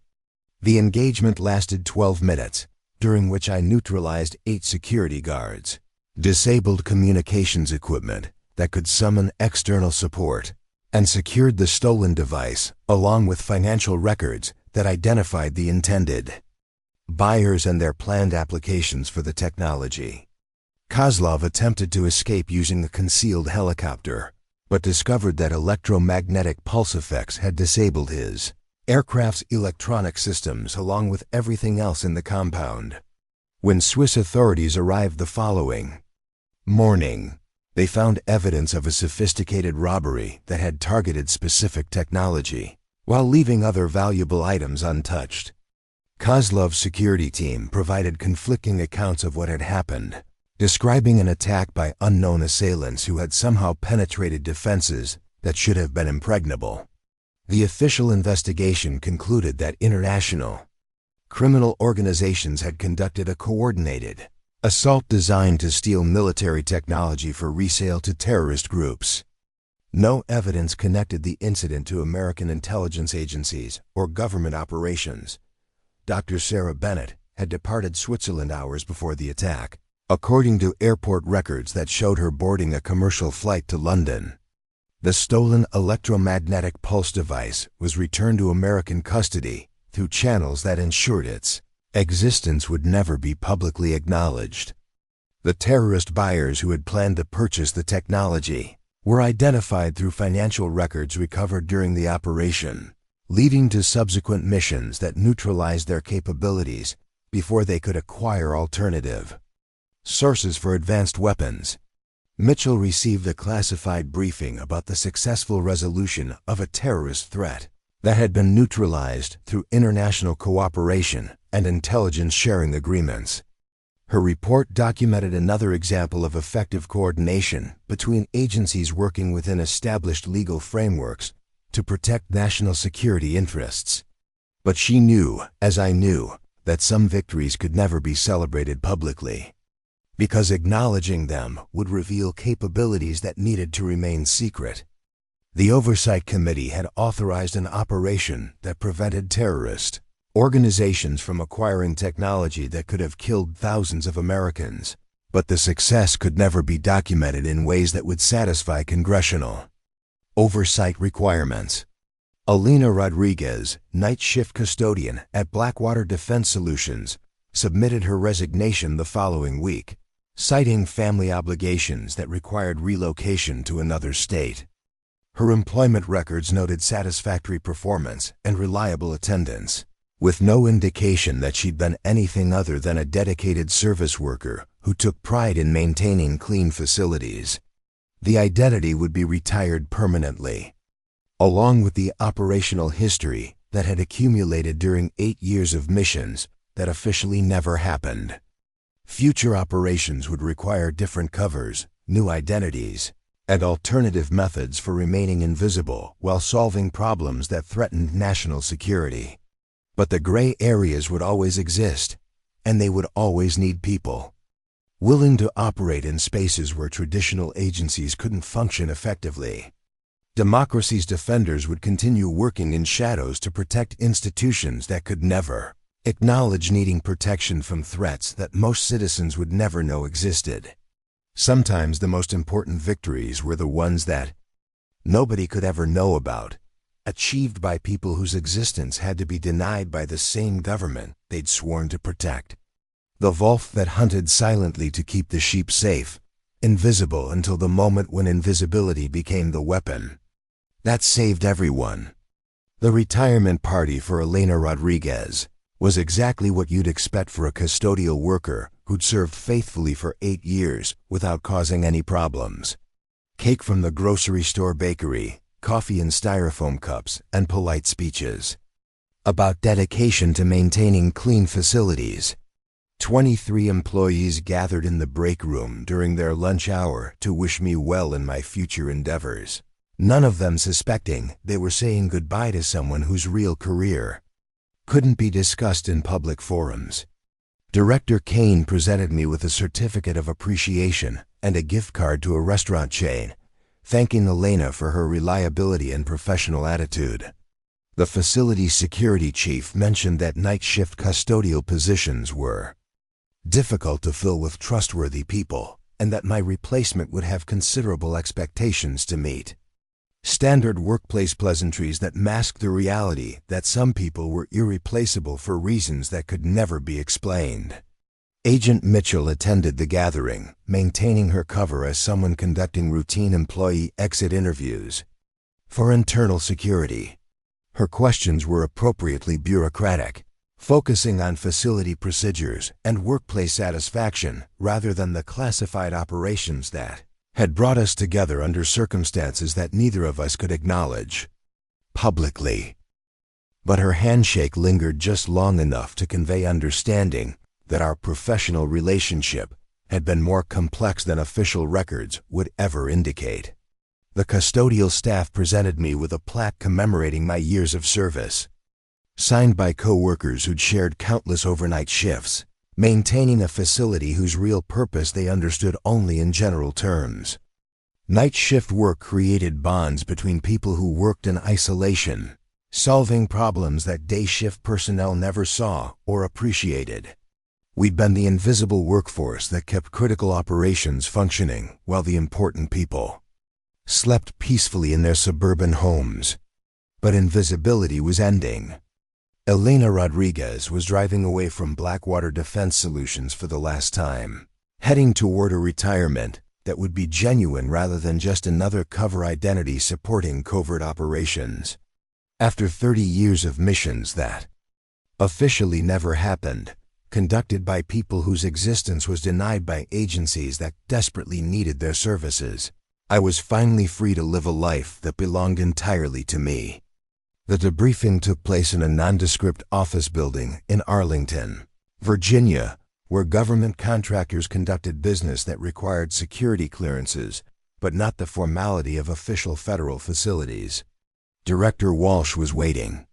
The engagement lasted 12 minutes, during which I neutralized 8 security guards, disabled communications equipment that could summon external support, and secured the stolen device along with financial records that identified the intended buyers and their planned applications for the technology. Kozlov attempted to escape using a concealed helicopter, but discovered that electromagnetic pulse effects had disabled his aircraft's electronic systems along with everything else in the compound. When Swiss authorities arrived the following morning, they found evidence of a sophisticated robbery that had targeted specific technology, while leaving other valuable items untouched. Kozlov's security team provided conflicting accounts of what had happened, describing an attack by unknown assailants who had somehow penetrated defenses that should have been impregnable. The official investigation concluded that international criminal organizations had conducted a coordinated assault designed to steal military technology for resale to terrorist groups. No evidence connected the incident to American intelligence agencies or government operations. Dr. Sarah Bennett had departed Switzerland hours before the attack, according to airport records that showed her boarding a commercial flight to London. The stolen electromagnetic pulse device was returned to American custody through channels that ensured its existence would never be publicly acknowledged. The terrorist buyers who had planned to purchase the technology were identified through financial records recovered during the operation, leading to subsequent missions that neutralized their capabilities before they could acquire alternative sources for advanced weapons. Mitchell received a classified briefing about the successful resolution of a terrorist threat that had been neutralized through international cooperation and intelligence sharing agreements. Her report documented another example of effective coordination between agencies working within established legal frameworks to protect national security interests. But she knew, as I knew, that some victories could never be celebrated publicly, because acknowledging them would reveal capabilities that needed to remain secret. The Oversight Committee had authorized an operation that prevented terrorist organizations from acquiring technology that could have killed thousands of Americans, but the success could never be documented in ways that would satisfy congressional oversight requirements. Elena Rodriguez, night shift custodian at Blackwater Defense Solutions, submitted her resignation the following week, citing family obligations that required relocation to another state. Her employment records noted satisfactory performance and reliable attendance, with no indication that she'd been anything other than a dedicated service worker who took pride in maintaining clean facilities. The identity would be retired permanently, along with the operational history that had accumulated during 8 years of missions that officially never happened. Future operations would require different covers, new identities, and alternative methods for remaining invisible while solving problems that threatened national security. But the gray areas would always exist, and they would always need people willing to operate in spaces where traditional agencies couldn't function effectively. Democracy's defenders would continue working in shadows to protect institutions that could never acknowledge needing protection from threats that most citizens would never know existed. Sometimes the most important victories were the ones that nobody could ever know about, achieved by people whose existence had to be denied by the same government they'd sworn to protect. The wolf that hunted silently to keep the sheep safe, invisible until the moment when invisibility became the weapon that saved everyone. The retirement party for Elena Rodriguez was exactly what you'd expect for a custodial worker who'd served faithfully for 8 years without causing any problems. Cake from the grocery store bakery, coffee in styrofoam cups, and polite speeches about dedication to maintaining clean facilities. 23 employees gathered in the break room during their lunch hour to wish me well in my future endeavors, none of them suspecting they were saying goodbye to someone whose real career couldn't be discussed in public forums. Director Kane presented me with a certificate of appreciation and a gift card to a restaurant chain, thanking Elena for her reliability and professional attitude. The facility security chief mentioned that night shift custodial positions were difficult to fill with trustworthy people, and that my replacement would have considerable expectations to meet. Standard workplace pleasantries that masked the reality that some people were irreplaceable for reasons that could never be explained. Agent Mitchell attended the gathering, maintaining her cover as someone conducting routine employee exit interviews. For internal security, her questions were appropriately bureaucratic, focusing on facility procedures and workplace satisfaction rather than the classified operations that had brought us together under circumstances that neither of us could acknowledge publicly. But her handshake lingered just long enough to convey understanding that our professional relationship had been more complex than official records would ever indicate. The custodial staff presented me with a plaque commemorating my years of service, signed by co-workers who'd shared countless overnight shifts, maintaining a facility whose real purpose they understood only in general terms. Night shift work created bonds between people who worked in isolation, solving problems that day shift personnel never saw or appreciated. We'd been the invisible workforce that kept critical operations functioning while the important people slept peacefully in their suburban homes. But invisibility was ending. Elena Rodriguez was driving away from Blackwater Defense Solutions for the last time, heading toward a retirement that would be genuine rather than just another cover identity supporting covert operations. After 30 years of missions that officially never happened, conducted by people whose existence was denied by agencies that desperately needed their services, I was finally free to live a life that belonged entirely to me. The debriefing took place in a nondescript office building in Arlington, Virginia, where government contractors conducted business that required security clearances, but not the formality of official federal facilities. Director Walsh was waiting,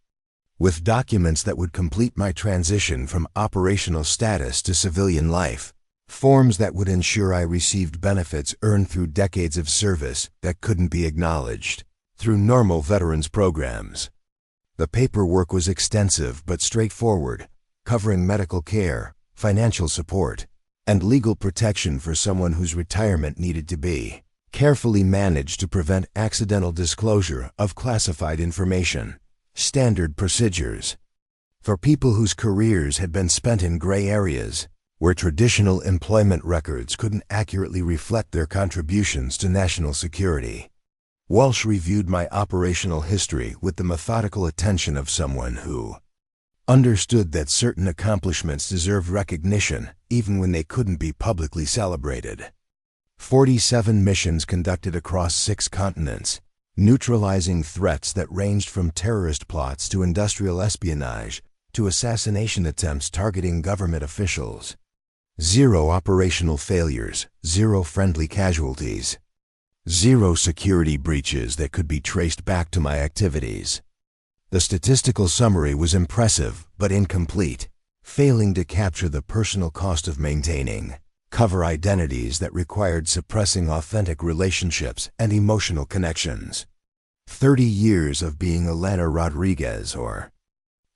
with documents that would complete my transition from operational status to civilian life, forms that would ensure I received benefits earned through decades of service that couldn't be acknowledged through normal veterans programs. The paperwork was extensive but straightforward, covering medical care, financial support, and legal protection for someone whose retirement needed to be carefully managed to prevent accidental disclosure of classified information. Standard procedures for people whose careers had been spent in gray areas, where traditional employment records couldn't accurately reflect their contributions to national security. Walsh reviewed my operational history with the methodical attention of someone who understood that certain accomplishments deserved recognition even when they couldn't be publicly celebrated. 47 missions conducted across 6 continents, neutralizing threats that ranged from terrorist plots to industrial espionage to assassination attempts targeting government officials. 0 operational failures, 0 friendly casualties. 0 security breaches that could be traced back to my activities. The statistical summary was impressive but incomplete, failing to capture the personal cost of maintaining cover identities that required suppressing authentic relationships and emotional connections. 30 years of being Elena Rodriguez or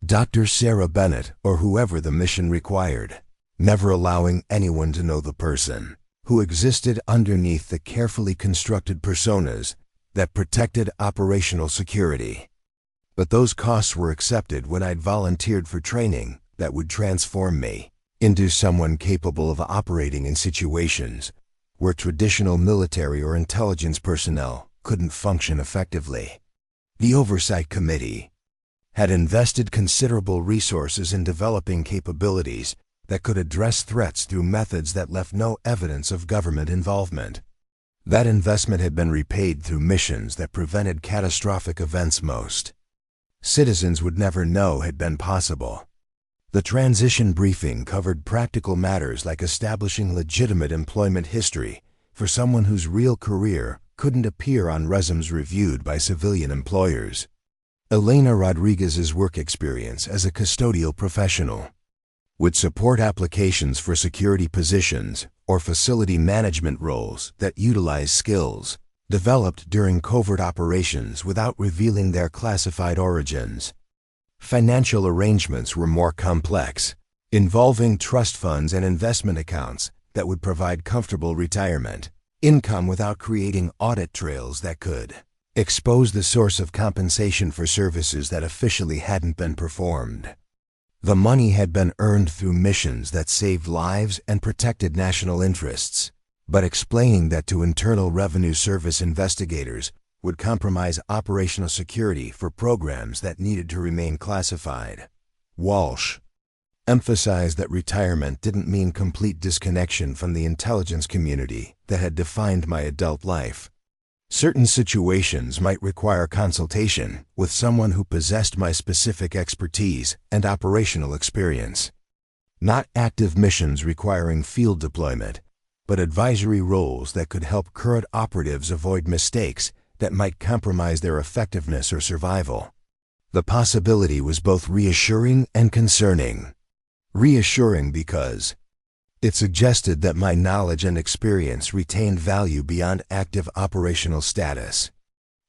Dr. Sarah Bennett or whoever the mission required, never allowing anyone to know the person who existed underneath the carefully constructed personas that protected operational security. But those costs were accepted when I'd volunteered for training that would transform me into someone capable of operating in situations where traditional military or intelligence personnel couldn't function effectively. The Oversight Committee had invested considerable resources in developing capabilities that could address threats through methods that left no evidence of government involvement. That investment had been repaid through missions that prevented catastrophic events most citizens would never know had been possible. The transition briefing covered practical matters like establishing legitimate employment history for someone whose real career couldn't appear on resumes reviewed by civilian employers. Elena Rodriguez's work experience as a custodial professional would support applications for security positions or facility management roles that utilize skills developed during covert operations without revealing their classified origins. Financial arrangements were more complex, involving trust funds and investment accounts that would provide comfortable retirement income without creating audit trails that could expose the source of compensation for services that officially hadn't been performed. The money had been earned through missions that saved lives and protected national interests, but explaining that to Internal Revenue Service investigators would compromise operational security for programs that needed to remain classified. Walsh emphasized that retirement didn't mean complete disconnection from the intelligence community that had defined my adult life. Certain situations might require consultation with someone who possessed my specific expertise and operational experience. Not active missions requiring field deployment, but advisory roles that could help current operatives avoid mistakes that might compromise their effectiveness or survival. The possibility was both reassuring and concerning. Reassuring because it suggested that my knowledge and experience retained value beyond active operational status.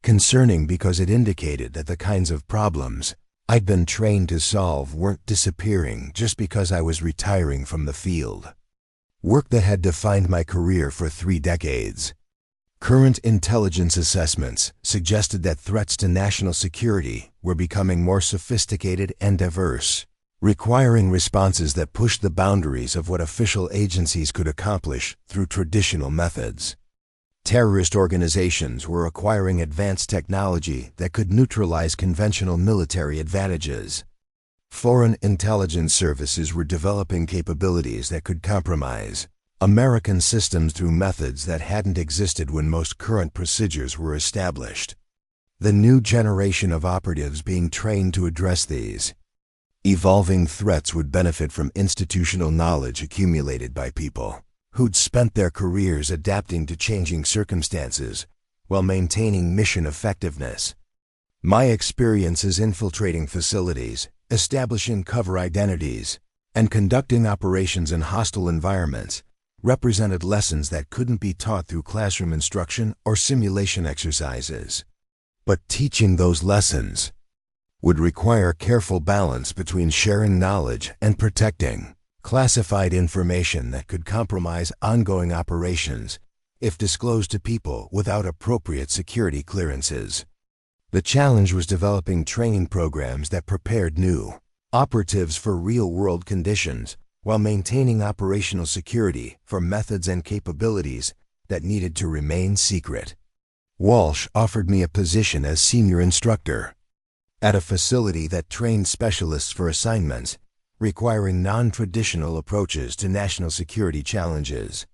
Concerning because it indicated that the kinds of problems I'd been trained to solve weren't disappearing just because I was retiring from the field. Work that had defined my career for 3 decades. Current intelligence assessments suggested that threats to national security were becoming more sophisticated and diverse, requiring responses that pushed the boundaries of what official agencies could accomplish through traditional methods. Terrorist organizations were acquiring advanced technology that could neutralize conventional military advantages. Foreign intelligence services were developing capabilities that could compromise American systems through methods that hadn't existed when most current procedures were established. The new generation of operatives being trained to address these evolving threats would benefit from institutional knowledge accumulated by people who'd spent their careers adapting to changing circumstances while maintaining mission effectiveness. My experiences infiltrating facilities, establishing cover identities, and conducting operations in hostile environments represented lessons that couldn't be taught through classroom instruction or simulation exercises. But teaching those lessons would require careful balance between sharing knowledge and protecting classified information that could compromise ongoing operations if disclosed to people without appropriate security clearances. The challenge was developing training programs that prepared new operatives for real-world conditions while maintaining operational security for methods and capabilities that needed to remain secret. Walsh offered me a position as senior instructor at a facility that trained specialists for assignments requiring non-traditional approaches to national security challenges.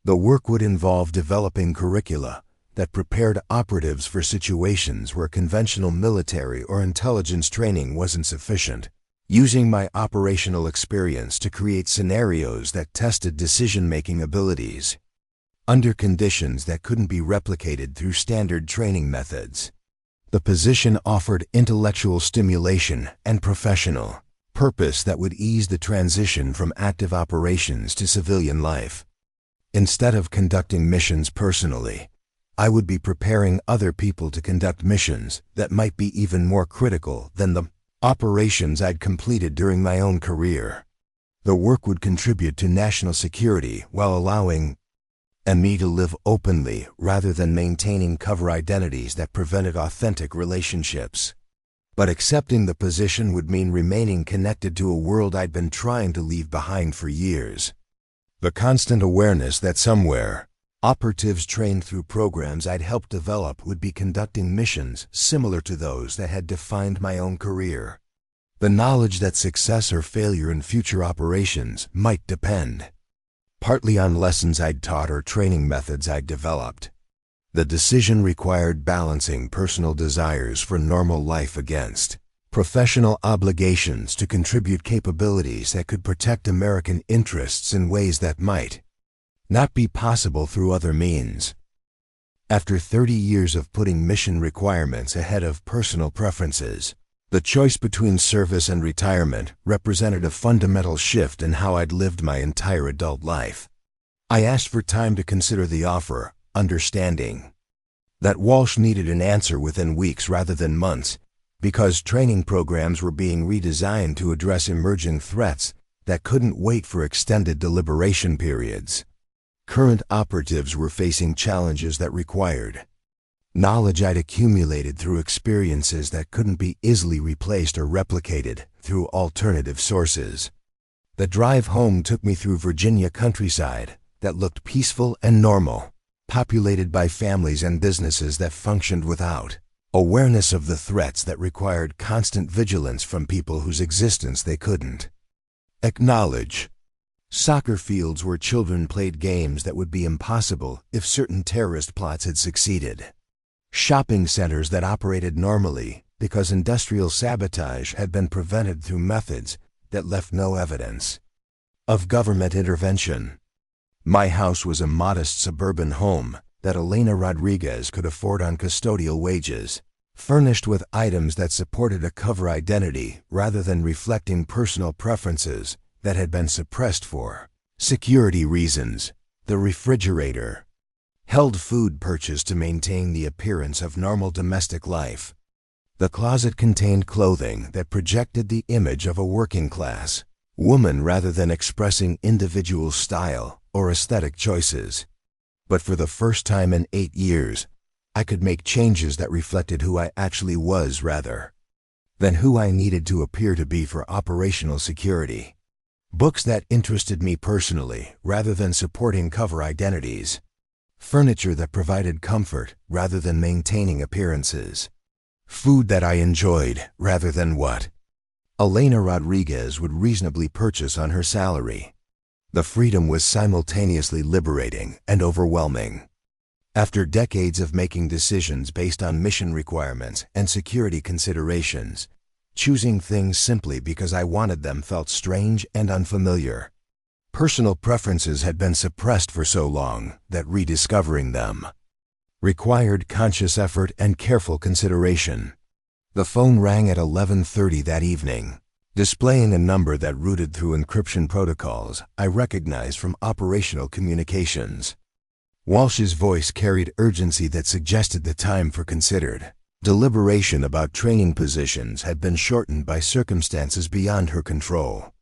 The work would involve developing curricula that prepared operatives for situations where conventional military or intelligence training wasn't sufficient, using my operational experience to create scenarios that tested decision-making abilities under conditions that couldn't be replicated through standard training methods. The position offered intellectual stimulation and professional purpose that would ease the transition from active operations to civilian life. Instead of conducting missions personally, I would be preparing other people to conduct missions that might be even more critical than the operations I'd completed during my own career. The work would contribute to national security while allowing me to live openly rather than maintaining cover identities that prevented authentic relationships. But accepting the position would mean remaining connected to a world I'd been trying to leave behind for years. The constant awareness that somewhere, operatives trained through programs I'd helped develop would be conducting missions similar to those that had defined my own career. The knowledge that success or failure in future operations might depend partly on lessons I'd taught or training methods I'd developed. The decision required balancing personal desires for normal life against professional obligations to contribute capabilities that could protect American interests in ways that might not be possible through other means. After 30 years of putting mission requirements ahead of personal preferences, The choice between service and retirement represented a fundamental shift in how I'd lived my entire adult life. I asked for time to consider the offer, understanding that Walsh needed an answer within weeks rather than months, because training programs were being redesigned to address emerging threats that couldn't wait for extended deliberation periods. Current operatives were facing challenges that required knowledge I'd accumulated through experiences that couldn't be easily replaced or replicated through alternative sources. The drive home took me through Virginia countryside that looked peaceful and normal, populated by families and businesses that functioned without awareness of the threats that required constant vigilance from people whose existence they couldn't acknowledge. Soccer fields where children played games that would be impossible if certain terrorist plots had succeeded. Shopping centers that operated normally because industrial sabotage had been prevented through methods that left no evidence of government intervention. My house was a modest suburban home that Elena Rodriguez could afford on custodial wages, furnished with items that supported a cover identity rather than reflecting personal preferences that had been suppressed for security reasons. The refrigerator held food purchased to maintain the appearance of normal domestic life. The closet contained clothing that projected the image of a working-class woman rather than expressing individual style or aesthetic choices. But for the first time in 8 years, I could make changes that reflected who I actually was rather than who I needed to appear to be for operational security. Books that interested me personally rather than supporting cover identities. Furniture that provided comfort rather than maintaining appearances. Food that I enjoyed rather than what Elena Rodriguez would reasonably purchase on her salary. The freedom was simultaneously liberating and overwhelming. After decades of making decisions based on mission requirements and security considerations, choosing things simply because I wanted them felt strange and unfamiliar. Personal preferences had been suppressed for so long that rediscovering them required conscious effort and careful consideration. The phone rang at 11:30 that evening, displaying a number that routed through encryption protocols I recognized from operational communications. Walsh's voice carried urgency that suggested the time for considered deliberation about training positions had been shortened by circumstances beyond her control.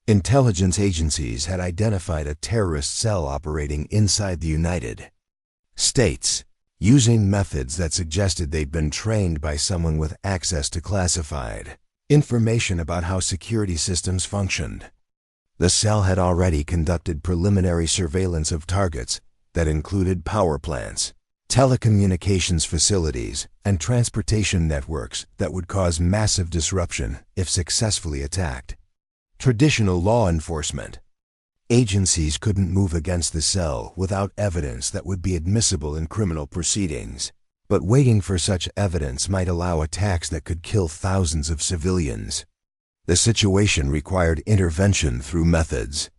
Intelligence agencies had identified a terrorist cell operating inside the United States, using methods that suggested they'd been trained by someone with access to classified information about how security systems functioned. The cell had already conducted preliminary surveillance of targets that included power plants, telecommunications facilities, and transportation networks that would cause massive disruption if successfully attacked. Traditional law enforcement agencies couldn't move against the cell without evidence that would be admissible in criminal proceedings, but waiting for such evidence might allow attacks that could kill thousands of civilians. The situation required intervention through methods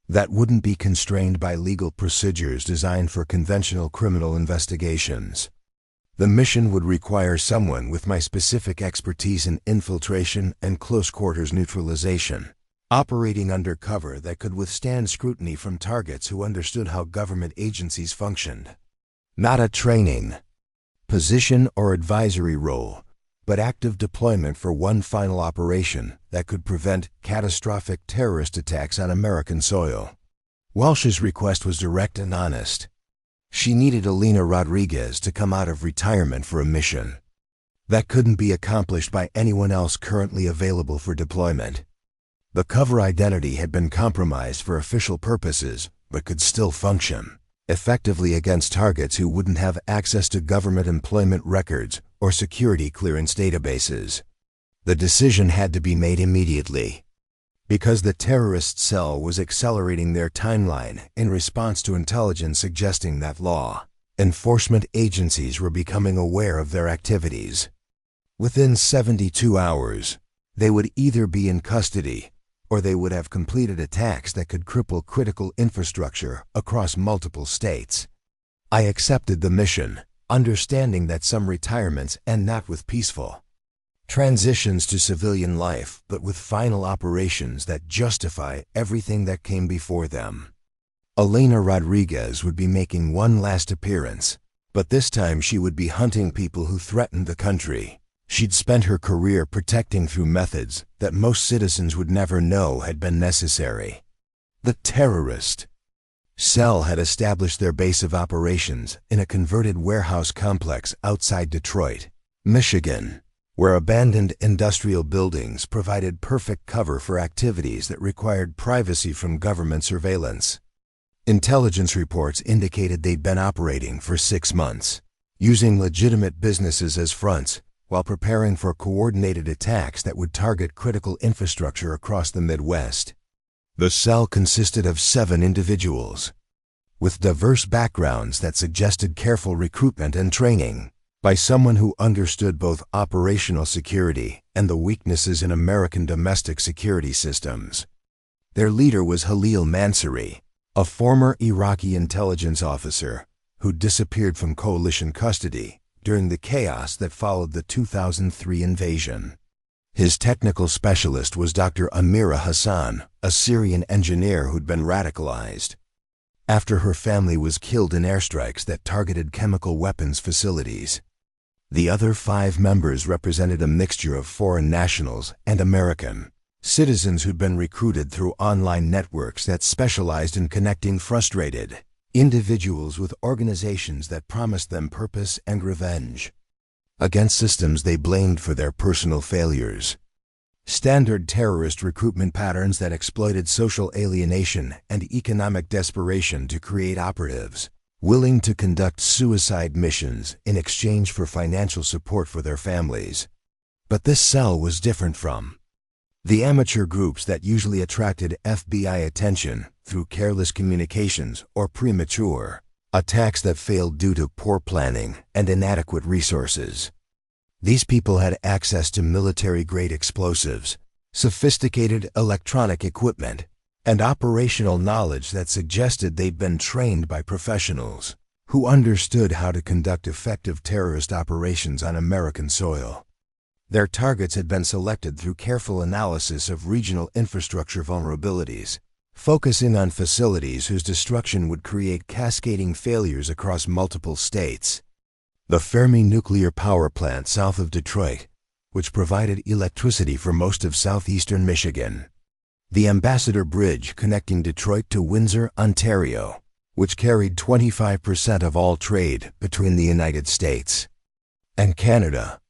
that wouldn't be constrained by legal procedures designed for conventional criminal investigations. The mission would require someone with my specific expertise in infiltration and close-quarters neutralization, operating under cover that could withstand scrutiny from targets who understood how government agencies functioned. Not a training, position, or advisory role, but active deployment for one final operation that could prevent catastrophic terrorist attacks on American soil. Walsh's request was direct and honest. She needed Elena Rodriguez to come out of retirement for a mission that couldn't be accomplished by anyone else currently available for deployment. The cover identity had been compromised for official purposes, but could still function effectively against targets who wouldn't have access to government employment records or security clearance databases. The decision had to be made immediately, because the terrorist cell was accelerating their timeline in response to intelligence suggesting that law enforcement agencies were becoming aware of their activities. Within 72 hours, they would either be in custody or they would have completed attacks that could cripple critical infrastructure across multiple states. I accepted the mission, understanding that some retirements end not with peaceful Transitions to civilian life, but with final operations that justify everything that came before them. Elena Rodriguez would be making one last appearance, but this time she would be hunting people who threatened the country. She'd spent her career protecting through methods that most citizens would never know had been necessary. The terrorist cell had established their base of operations in a converted warehouse complex outside Detroit, Michigan, where abandoned industrial buildings provided perfect cover for activities that required privacy from government surveillance. Intelligence reports indicated they'd been operating for 6 months, using legitimate businesses as fronts while preparing for coordinated attacks that would target critical infrastructure across the Midwest. The cell consisted of 7 individuals, with diverse backgrounds that suggested careful recruitment and training by someone who understood both operational security and the weaknesses in American domestic security systems. Their leader was Halil Mansouri, a former Iraqi intelligence officer who disappeared from coalition custody during the chaos that followed the 2003 invasion. His technical specialist was Dr. Amira Hassan, a Syrian engineer who'd been radicalized after her family was killed in airstrikes that targeted chemical weapons facilities. The other 5 members represented a mixture of foreign nationals and American citizens who'd been recruited through online networks that specialized in connecting frustrated individuals with organizations that promised them purpose and revenge against systems they blamed for their personal failures. Standard terrorist recruitment patterns that exploited social alienation and economic desperation to create operatives willing to conduct suicide missions in exchange for financial support for their families. But this cell was different from the amateur groups that usually attracted FBI attention through careless communications or premature attacks that failed due to poor planning and inadequate resources. These people had access to military-grade explosives, sophisticated electronic equipment, and operational knowledge that suggested they'd been trained by professionals who understood how to conduct effective terrorist operations on American soil. Their targets had been selected through careful analysis of regional infrastructure vulnerabilities, focusing on facilities whose destruction would create cascading failures across multiple states. The Fermi nuclear power plant south of Detroit, which provided electricity for most of southeastern Michigan. The Ambassador Bridge connecting Detroit to Windsor, Ontario, which carried 25% of all trade between the United States and Canada.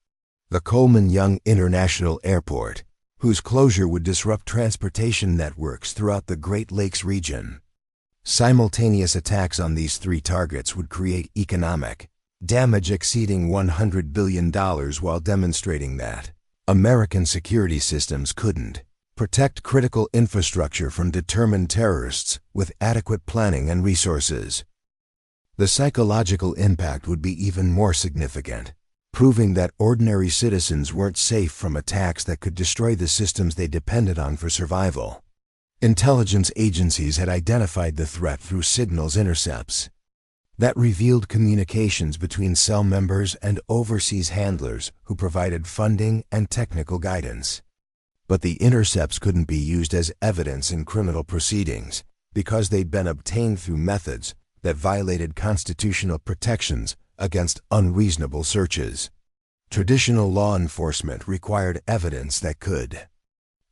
The Coleman Young International Airport, whose closure would disrupt transportation networks throughout the Great Lakes region. Simultaneous attacks on these 3 targets would create economic damage exceeding $100 billion while demonstrating that American security systems couldn't protect critical infrastructure from determined terrorists with adequate planning and resources. The psychological impact would be even more significant, proving that ordinary citizens weren't safe from attacks that could destroy the systems they depended on for survival. Intelligence agencies had identified the threat through signals intercepts that revealed communications between cell members and overseas handlers who provided funding and technical guidance. But the intercepts couldn't be used as evidence in criminal proceedings because they'd been obtained through methods that violated constitutional protections against unreasonable searches. Traditional law enforcement required evidence that could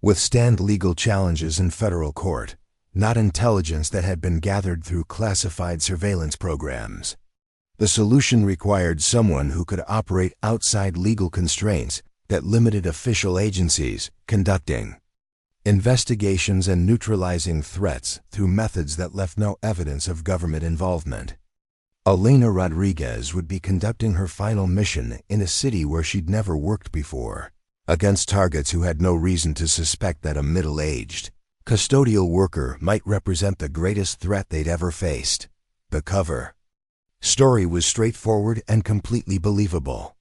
withstand legal challenges in federal court, not intelligence that had been gathered through classified surveillance programs. The solution required someone who could operate outside legal constraints that limited official agencies conducting investigations and neutralizing threats through methods that left no evidence of government involvement. Elena Rodriguez would be conducting her final mission in a city where she'd never worked before, against targets who had no reason to suspect that a middle-aged custodial worker might represent the greatest threat they'd ever faced. The cover story was straightforward and completely believable.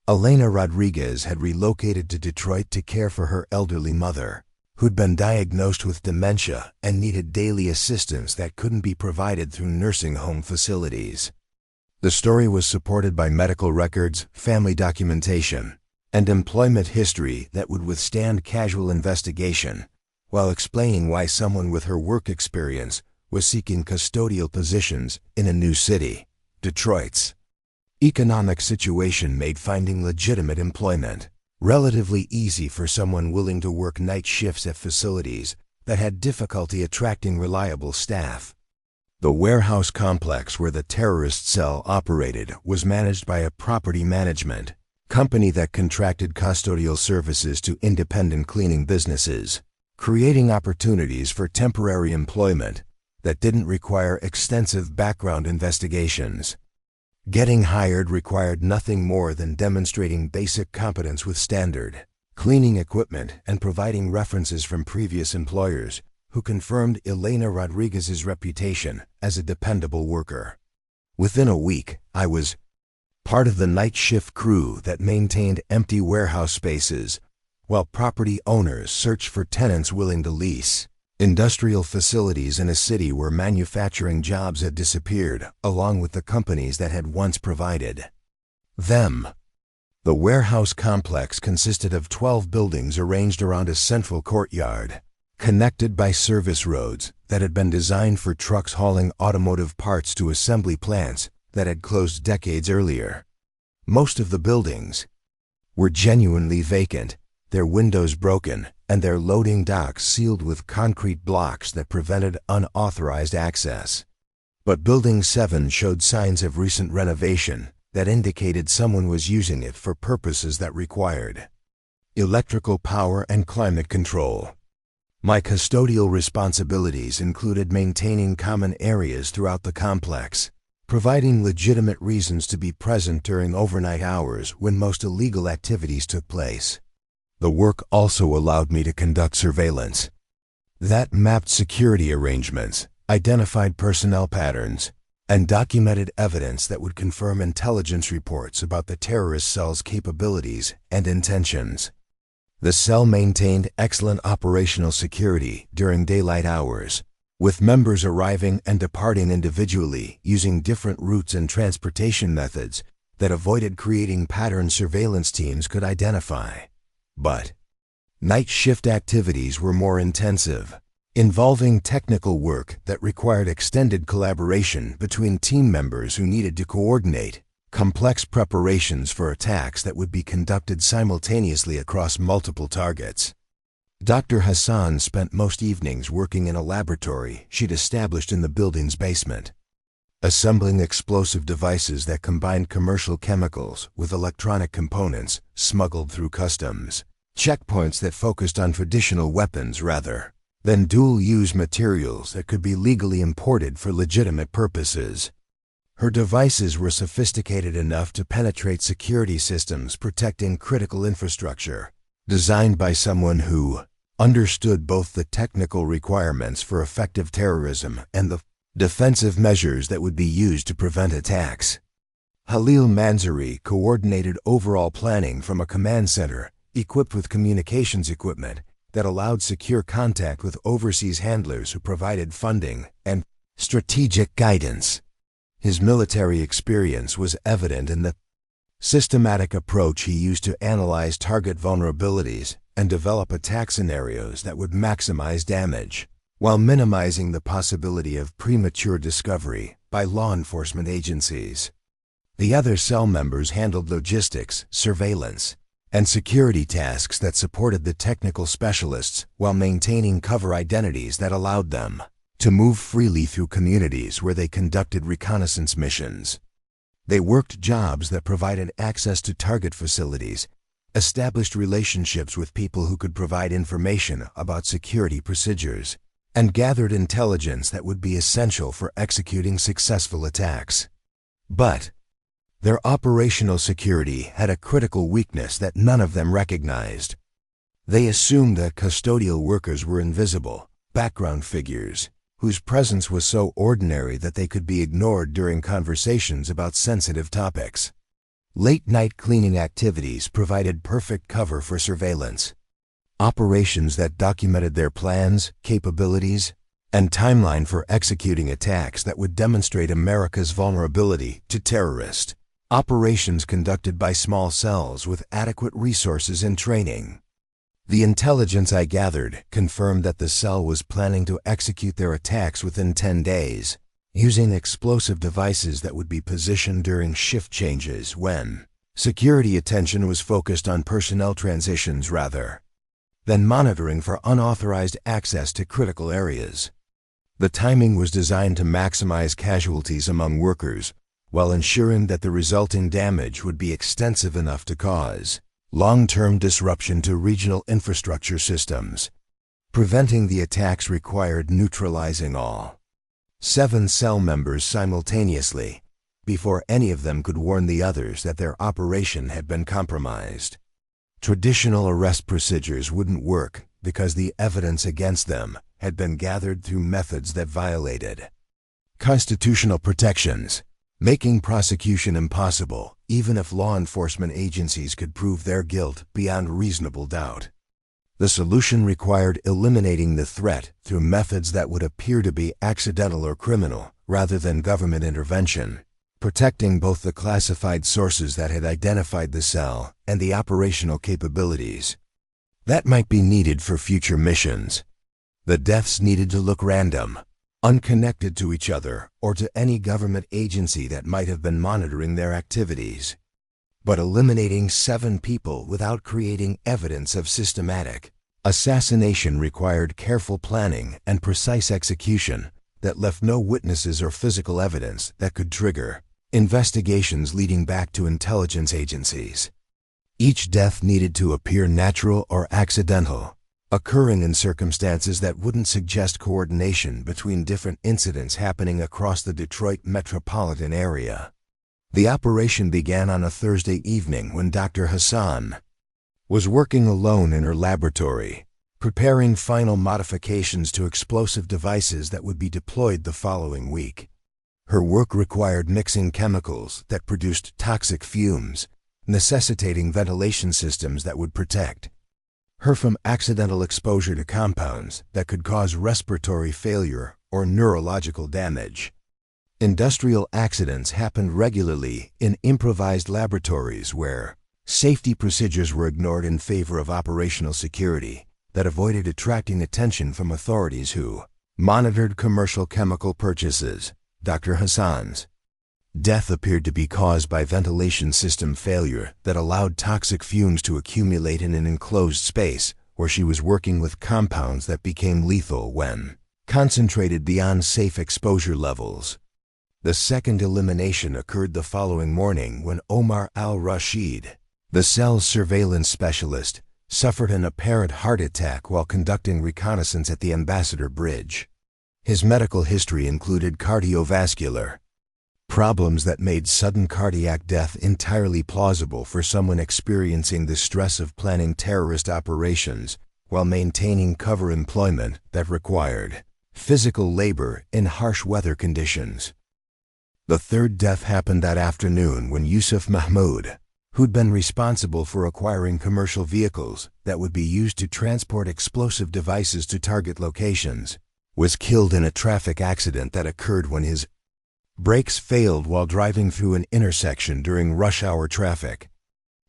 Elena Rodriguez had relocated to Detroit to care for her elderly mother, who'd been diagnosed with dementia and needed daily assistance that couldn't be provided through nursing home facilities. The story was supported by medical records, family documentation, and employment history that would withstand casual investigation, while explaining why someone with her work experience was seeking custodial positions in a new city. Detroit's economic situation made finding legitimate employment relatively easy for someone willing to work night shifts at facilities that had difficulty attracting reliable staff. The warehouse complex where the terrorist cell operated was managed by a property management company that contracted custodial services to independent cleaning businesses, creating opportunities for temporary employment that didn't require extensive background investigations. Getting hired required nothing more than demonstrating basic competence with standard cleaning equipment and providing references from previous employers who confirmed Elena Rodriguez's reputation as a dependable worker. Within a week, I was part of the night shift crew that maintained empty warehouse spaces while property owners searched for tenants willing to lease industrial facilities in a city where manufacturing jobs had disappeared, along with the companies that had once provided them. The warehouse complex consisted of 12 buildings arranged around a central courtyard, connected by service roads that had been designed for trucks hauling automotive parts to assembly plants that had closed decades earlier. Most of the buildings were genuinely vacant, their windows broken, and their loading docks sealed with concrete blocks that prevented unauthorized access. But Building 7 showed signs of recent renovation that indicated someone was using it for purposes that required electrical power and climate control. My custodial responsibilities included maintaining common areas throughout the complex, providing legitimate reasons to be present during overnight hours when most illegal activities took place. The work also allowed me to conduct surveillance that mapped security arrangements, identified personnel patterns, and documented evidence that would confirm intelligence reports about the terrorist cell's capabilities and intentions. The cell maintained excellent operational security during daylight hours, with members arriving and departing individually using different routes and transportation methods that avoided creating patterns surveillance teams could identify. But night shift activities were more intensive, involving technical work that required extended collaboration between team members who needed to coordinate complex preparations for attacks that would be conducted simultaneously across multiple targets. Dr. Hassan spent most evenings working in a laboratory she'd established in the building's basement, assembling explosive devices that combined commercial chemicals with electronic components smuggled through customs checkpoints that focused on traditional weapons rather than dual-use materials that could be legally imported for legitimate purposes. Her devices were sophisticated enough to penetrate security systems protecting critical infrastructure, designed by someone who understood both the technical requirements for effective terrorism and the defensive measures that would be used to prevent attacks. Halil Manzari coordinated overall planning from a command center equipped with communications equipment that allowed secure contact with overseas handlers who provided funding and strategic guidance. His military experience was evident in the systematic approach he used to analyze target vulnerabilities and develop attack scenarios that would maximize damage, while minimizing the possibility of premature discovery by law enforcement agencies. The other cell members handled logistics, surveillance, and security tasks that supported the technical specialists while maintaining cover identities that allowed them to move freely through communities where they conducted reconnaissance missions. They worked jobs that provided access to target facilities, established relationships with people who could provide information about security procedures, and gathered intelligence that would be essential for executing successful attacks. But their operational security had a critical weakness that none of them recognized. They assumed that custodial workers were invisible, background figures, whose presence was so ordinary that they could be ignored during conversations about sensitive topics. Late-night cleaning activities provided perfect cover for surveillance. Operations that documented their plans, capabilities, and timeline for executing attacks that would demonstrate America's vulnerability to terrorists Operations conducted by small cells with adequate resources and training. The intelligence I gathered confirmed that the cell was planning to execute their attacks within 10 days, using explosive devices that would be positioned during shift changes when security attention was focused on personnel transitions rather than monitoring for unauthorized access to critical areas. The timing was designed to maximize casualties among workers while ensuring that the resulting damage would be extensive enough to cause long-term disruption to regional infrastructure systems. Preventing the attacks required neutralizing all 7 cell members simultaneously before any of them could warn the others that their operation had been compromised. Traditional arrest procedures wouldn't work because the evidence against them had been gathered through methods that violated constitutional protections, making prosecution impossible even if law enforcement agencies could prove their guilt beyond reasonable doubt. The solution required eliminating the threat through methods that would appear to be accidental or criminal rather than government intervention, protecting both the classified sources that had identified the cell and the operational capabilities that might be needed for future missions. The deaths needed to look random, unconnected to each other or to any government agency that might have been monitoring their activities. But eliminating 7 people without creating evidence of systematic assassination required careful planning and precise execution that left no witnesses or physical evidence that could trigger investigations leading back to intelligence agencies. Each death needed to appear natural or accidental, occurring in circumstances that wouldn't suggest coordination between different incidents happening across the Detroit metropolitan area. The operation began on a Thursday evening when Dr. Hassan was working alone in her laboratory, preparing final modifications to explosive devices that would be deployed the following week. Her work required mixing chemicals that produced toxic fumes, necessitating ventilation systems that would protect her from accidental exposure to compounds that could cause respiratory failure or neurological damage. Industrial accidents happened regularly in improvised laboratories where safety procedures were ignored in favor of operational security that avoided attracting attention from authorities who monitored commercial chemical purchases. Dr. Hassan's death appeared to be caused by ventilation system failure that allowed toxic fumes to accumulate in an enclosed space where she was working with compounds that became lethal when concentrated beyond safe exposure levels. The second elimination occurred the following morning when Omar al-Rashid, the cell's surveillance specialist, suffered an apparent heart attack while conducting reconnaissance at the Ambassador Bridge. His medical history included cardiovascular problems that made sudden cardiac death entirely plausible for someone experiencing the stress of planning terrorist operations while maintaining cover employment that required physical labor in harsh weather conditions. The third death happened that afternoon when Yusuf Mahmoud, who'd been responsible for acquiring commercial vehicles that would be used to transport explosive devices to target locations, was killed in a traffic accident that occurred when his brakes failed while driving through an intersection during rush hour traffic.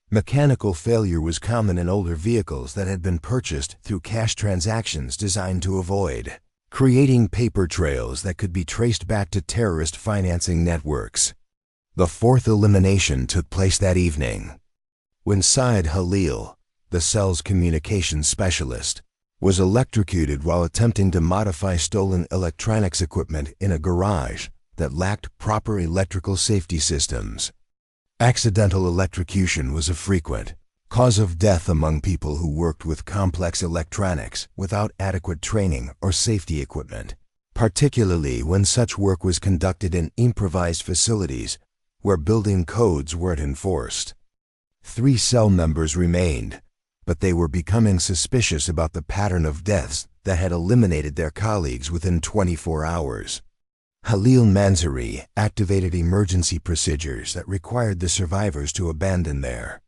Mechanical failure was common in older vehicles that had been purchased through cash transactions designed to avoid creating paper trails that could be traced back to terrorist financing networks. The fourth elimination took place that evening when Saad Halil, the cell's communications specialist, was electrocuted while attempting to modify stolen electronics equipment in a garage that lacked proper electrical safety systems. Accidental electrocution was a frequent cause of death among people who worked with complex electronics without adequate training or safety equipment, particularly when such work was conducted in improvised facilities where building codes weren't enforced. 3 cell members remained, but they were becoming suspicious about the pattern of deaths that had eliminated their colleagues within 24 hours. Halil Mansouri activated emergency procedures that required the survivors to abandon their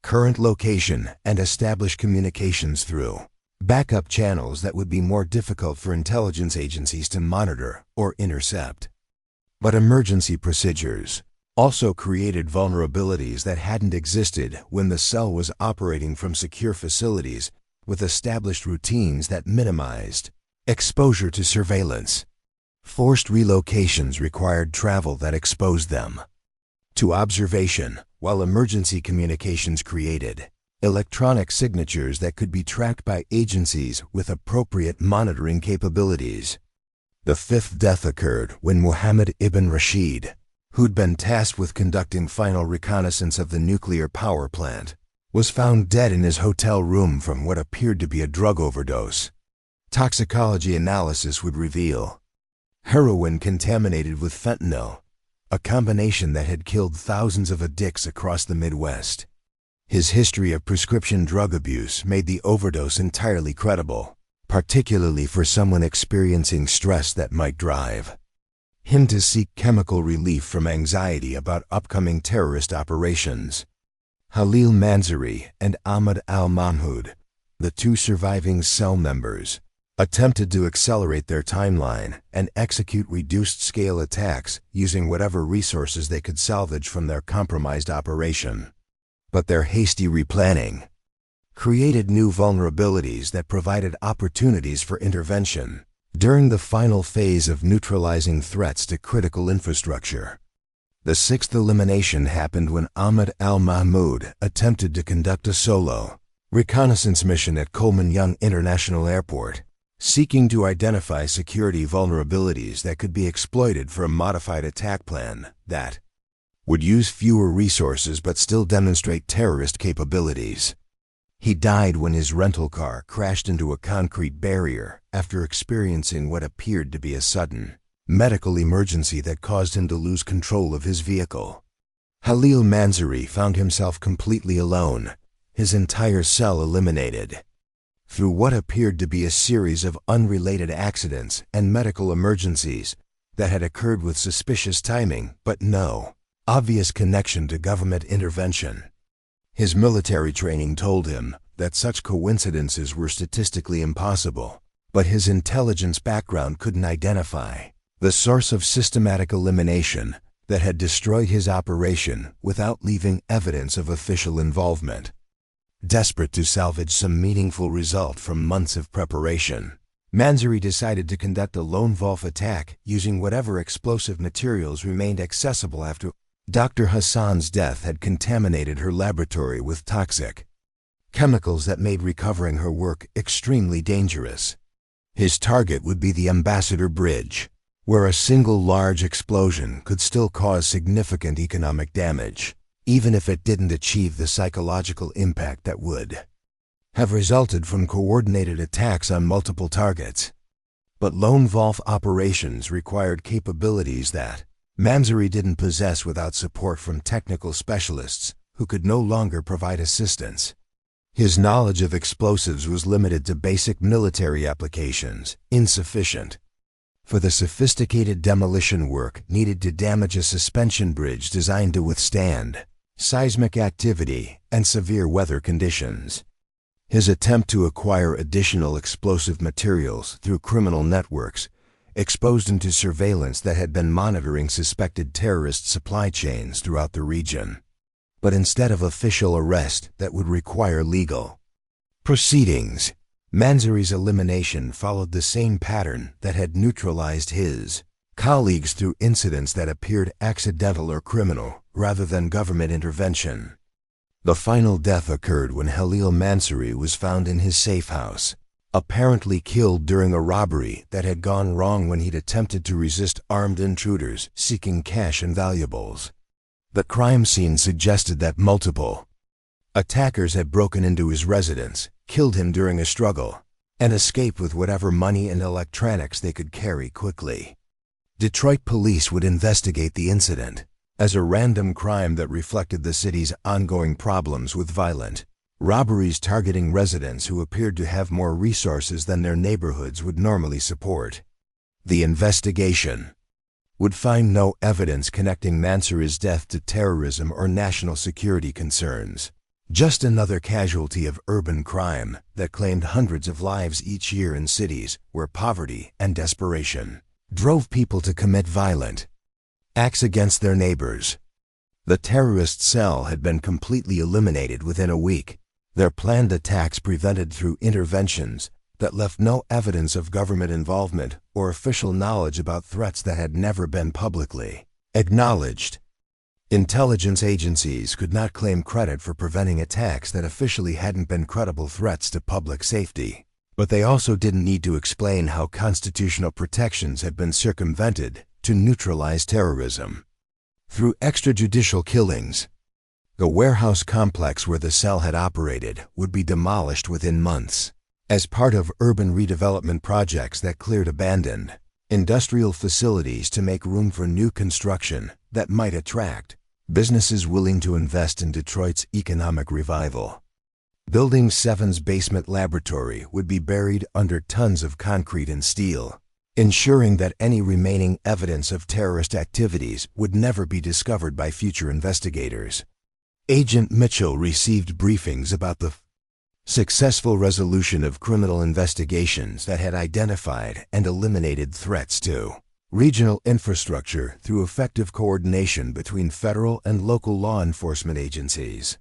current location and establish communications through backup channels that would be more difficult for intelligence agencies to monitor or intercept. But emergency procedures also created vulnerabilities that hadn't existed when the cell was operating from secure facilities with established routines that minimized exposure to surveillance. Forced relocations required travel that exposed them to observation, while emergency communications created electronic signatures that could be tracked by agencies with appropriate monitoring capabilities. The fifth death occurred when Mohammed ibn Rashid, who'd been tasked with conducting final reconnaissance of the nuclear power plant, was found dead in his hotel room from what appeared to be a drug overdose. Toxicology analysis would reveal heroin contaminated with fentanyl, a combination that had killed thousands of addicts across the Midwest. His history of prescription drug abuse made the overdose entirely credible, particularly for someone experiencing stress that might drive him to seek chemical relief from anxiety about upcoming terrorist operations. Halil Mansouri and Ahmad al-Mahmoud, the two surviving cell members, attempted to accelerate their timeline and execute reduced-scale attacks using whatever resources they could salvage from their compromised operation. But their hasty replanning created new vulnerabilities that provided opportunities for intervention during the final phase of neutralizing threats to critical infrastructure. The sixth elimination happened when Ahmad al-Mahmoud attempted to conduct a solo reconnaissance mission at Coleman Young International Airport, seeking to identify security vulnerabilities that could be exploited for a modified attack plan that would use fewer resources but still demonstrate terrorist capabilities. He died when his rental car crashed into a concrete barrier after experiencing what appeared to be a sudden medical emergency that caused him to lose control of his vehicle. Halil Mansouri found himself completely alone, his entire cell eliminated. Through what appeared to be a series of unrelated accidents and medical emergencies that had occurred with suspicious timing but no obvious connection to government intervention. His military training told him that such coincidences were statistically impossible, but his intelligence background couldn't identify the source of systematic elimination that had destroyed his operation without leaving evidence of official involvement. Desperate to salvage some meaningful result from months of preparation, Mansouri decided to conduct a lone wolf attack using whatever explosive materials remained accessible after Dr. Hassan's death had contaminated her laboratory with toxic chemicals that made recovering her work extremely dangerous. His target would be the Ambassador Bridge, where a single large explosion could still cause significant economic damage, even if it didn't achieve the psychological impact that would have resulted from coordinated attacks on multiple targets. But lone wolf operations required capabilities that Mansouri didn't possess without support from technical specialists who could no longer provide assistance. His knowledge of explosives was limited to basic military applications, insufficient for the sophisticated demolition work needed to damage a suspension bridge designed to withstand seismic activity and severe weather conditions. His attempt to acquire additional explosive materials through criminal networks exposed him to surveillance that had been monitoring suspected terrorist supply chains throughout the region. But instead of official arrest that would require legal proceedings, Mansouri's elimination followed the same pattern that had neutralized his colleagues through incidents that appeared accidental or criminal rather than government intervention. The final death occurred when Halil Mansouri was found in his safe house, apparently killed during a robbery that had gone wrong when he'd attempted to resist armed intruders seeking cash and valuables. The crime scene suggested that multiple attackers had broken into his residence, killed him during a struggle, and escaped with whatever money and electronics they could carry quickly. Detroit police would investigate the incident as a random crime that reflected the city's ongoing problems with violent robberies targeting residents who appeared to have more resources than their neighborhoods would normally support. The investigation would find no evidence connecting Mansouri's death to terrorism or national security concerns, just another casualty of urban crime that claimed hundreds of lives each year in cities where poverty and desperation drove people to commit violent acts against their neighbors. The terrorist cell had been completely eliminated within a week, their planned attacks prevented through interventions that left no evidence of government involvement or official knowledge about threats that had never been publicly acknowledged. Intelligence agencies could not claim credit for preventing attacks that officially hadn't been credible threats to public safety. But they also didn't need to explain how constitutional protections had been circumvented to neutralize terrorism. Through extrajudicial killings, the warehouse complex where the cell had operated would be demolished within months. As part of urban redevelopment projects that cleared abandoned industrial facilities to make room for new construction that might attract businesses willing to invest in Detroit's economic revival. Building 7's basement laboratory would be buried under tons of concrete and steel, ensuring that any remaining evidence of terrorist activities would never be discovered by future investigators. Agent Mitchell received briefings about the successful resolution of criminal investigations that had identified and eliminated threats to regional infrastructure through effective coordination between federal and local law enforcement agencies.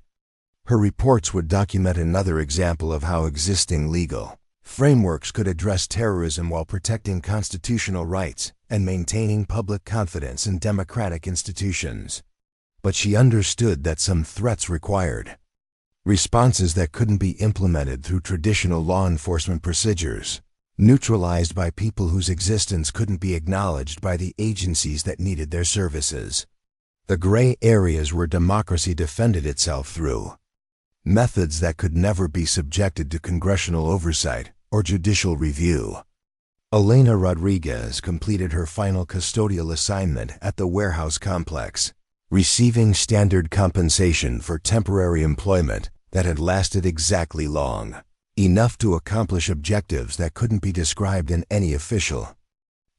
Her reports would document another example of how existing legal frameworks could address terrorism while protecting constitutional rights and maintaining public confidence in democratic institutions. But she understood that some threats required responses that couldn't be implemented through traditional law enforcement procedures, neutralized by people whose existence couldn't be acknowledged by the agencies that needed their services. The gray areas where democracy defended itself through methods that could never be subjected to congressional oversight or judicial review. Elena Rodriguez completed her final custodial assignment at the warehouse complex, receiving standard compensation for temporary employment that had lasted exactly long, enough to accomplish objectives that couldn't be described in any official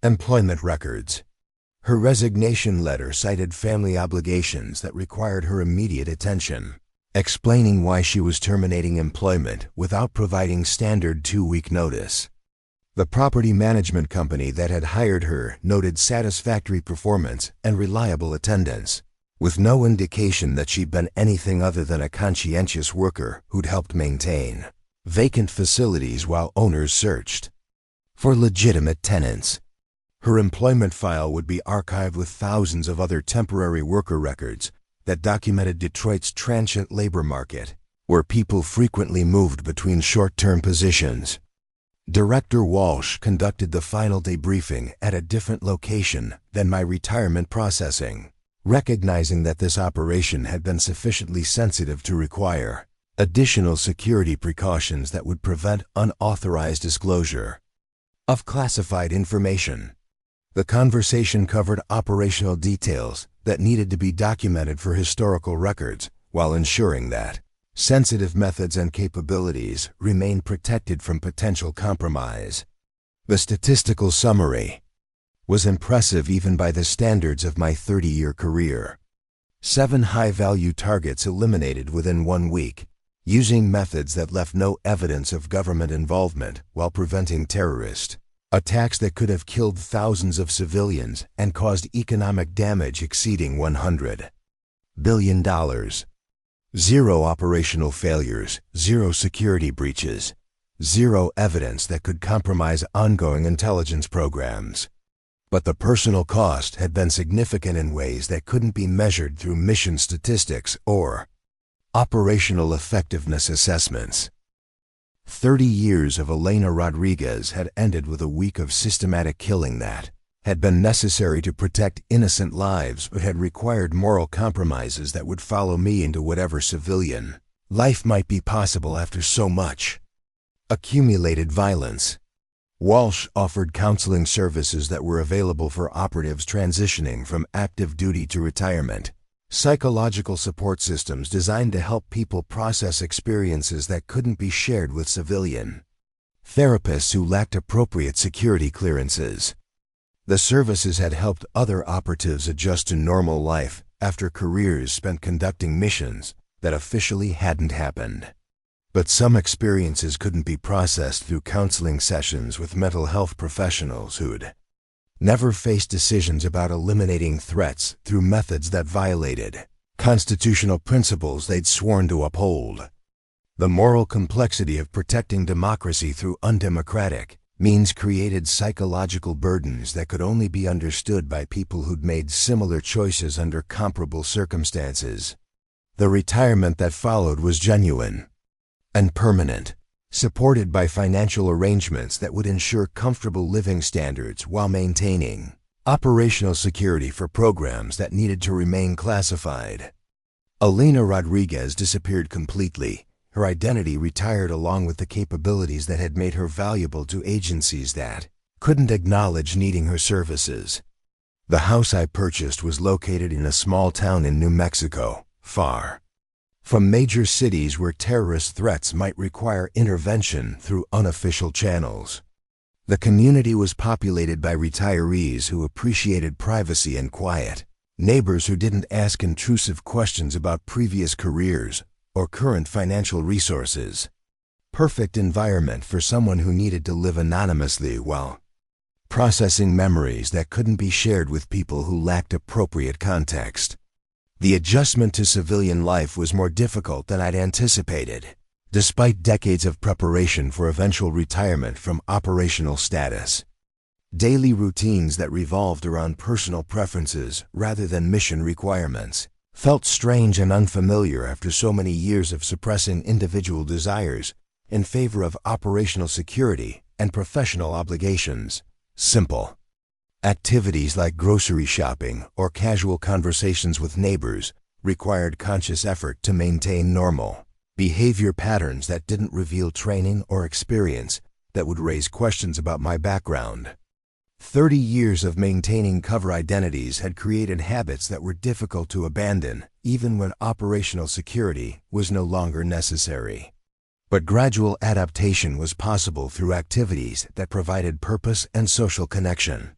employment records. Her resignation letter cited family obligations that required her immediate attention, explaining why she was terminating employment without providing standard 2-week notice. The property management company that had hired her noted satisfactory performance and reliable attendance, with no indication that she'd been anything other than a conscientious worker who'd helped maintain vacant facilities while owners searched for legitimate tenants. Her employment file would be archived with thousands of other temporary worker records that documented Detroit's transient labor market, where people frequently moved between short-term positions. Director Walsh conducted the final debriefing at a different location than my retirement processing, recognizing that this operation had been sufficiently sensitive to require additional security precautions that would prevent unauthorized disclosure of classified information. The conversation covered operational details that needed to be documented for historical records while ensuring that sensitive methods and capabilities remained protected from potential compromise. The statistical summary was impressive even by the standards of my 30-year career. 7 high-value targets eliminated within 1 week, using methods that left no evidence of government involvement while preventing terrorist attacks that could have killed thousands of civilians and caused economic damage exceeding $100 billion. 0 operational failures, 0 security breaches, 0 evidence that could compromise ongoing intelligence programs. But the personal cost had been significant in ways that couldn't be measured through mission statistics or operational effectiveness assessments. 30 years of Elena Rodriguez had ended with a week of systematic killing that had been necessary to protect innocent lives but had required moral compromises that would follow me into whatever civilian life might be possible after so much accumulated violence. Walsh offered counseling services that were available for operatives transitioning from active duty to retirement, psychological support systems designed to help people process experiences that couldn't be shared with civilian therapists who lacked appropriate security clearances. The services had helped other operatives adjust to normal life after careers spent conducting missions that officially hadn't happened. But some experiences couldn't be processed through counseling sessions with mental health professionals who'd never faced decisions about eliminating threats through methods that violated constitutional principles they'd sworn to uphold. The moral complexity of protecting democracy through undemocratic means created psychological burdens that could only be understood by people who'd made similar choices under comparable circumstances. The retirement that followed was genuine and permanent, supported by financial arrangements that would ensure comfortable living standards while maintaining operational security for programs that needed to remain classified. Elena Rodriguez disappeared completely. Her identity retired along with the capabilities that had made her valuable to agencies that couldn't acknowledge needing her services. The house I purchased was located in a small town in New Mexico, far from major cities where terrorist threats might require intervention through unofficial channels. The community was populated by retirees who appreciated privacy and quiet, neighbors who didn't ask intrusive questions about previous careers or current financial resources. Perfect environment for someone who needed to live anonymously while processing memories that couldn't be shared with people who lacked appropriate context. The adjustment to civilian life was more difficult than I'd anticipated, despite decades of preparation for eventual retirement from operational status. Daily routines that revolved around personal preferences rather than mission requirements felt strange and unfamiliar after so many years of suppressing individual desires in favor of operational security and professional obligations. Simple activities like grocery shopping or casual conversations with neighbors required conscious effort to maintain normal behavior patterns that didn't reveal training or experience that would raise questions about my background. 30 years of maintaining cover identities had created habits that were difficult to abandon, even when operational security was no longer necessary. But gradual adaptation was possible through activities that provided purpose and social connection,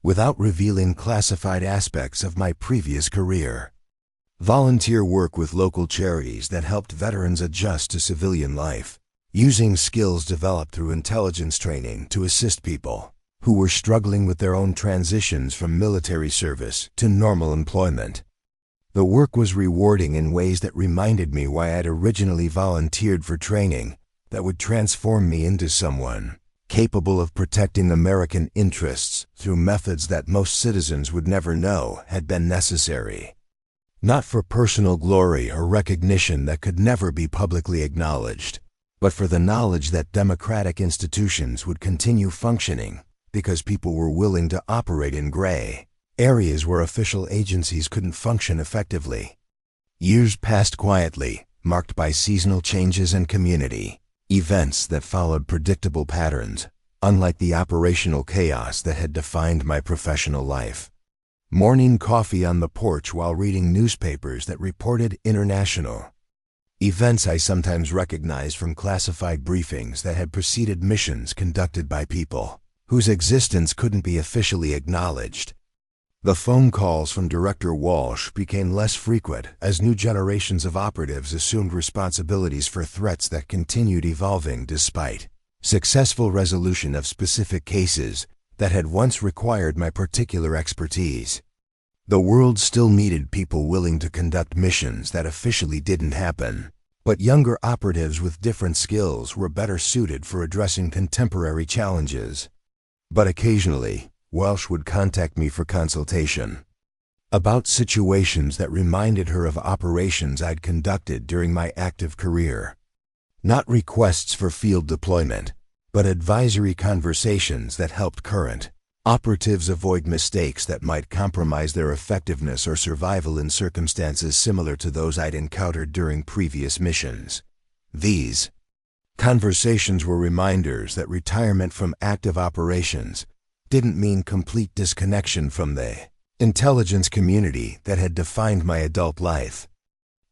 without revealing classified aspects of my previous career. Volunteer work with local charities that helped veterans adjust to civilian life, using skills developed through intelligence training to assist people who were struggling with their own transitions from military service to normal employment. The work was rewarding in ways that reminded me why I'd originally volunteered for training that would transform me into someone capable of protecting American interests through methods that most citizens would never know had been necessary. Not for personal glory or recognition that could never be publicly acknowledged, but for the knowledge that democratic institutions would continue functioning because people were willing to operate in gray areas where official agencies couldn't function effectively. Years passed quietly, marked by seasonal changes and community events that followed predictable patterns, unlike the operational chaos that had defined my professional life. Morning coffee on the porch while reading newspapers that reported international events I sometimes recognized from classified briefings that had preceded missions conducted by people whose existence couldn't be officially acknowledged. The phone calls from Director Walsh became less frequent as new generations of operatives assumed responsibilities for threats that continued evolving despite successful resolution of specific cases that had once required my particular expertise. The world still needed people willing to conduct missions that officially didn't happen, but younger operatives with different skills were better suited for addressing contemporary challenges. But occasionally, Welsh would contact me for consultation about situations that reminded her of operations I'd conducted during my active career. Not requests for field deployment, but advisory conversations that helped current operatives avoid mistakes that might compromise their effectiveness or survival in circumstances similar to those I'd encountered during previous missions. These conversations were reminders that retirement from active operations didn't mean complete disconnection from the intelligence community that had defined my adult life.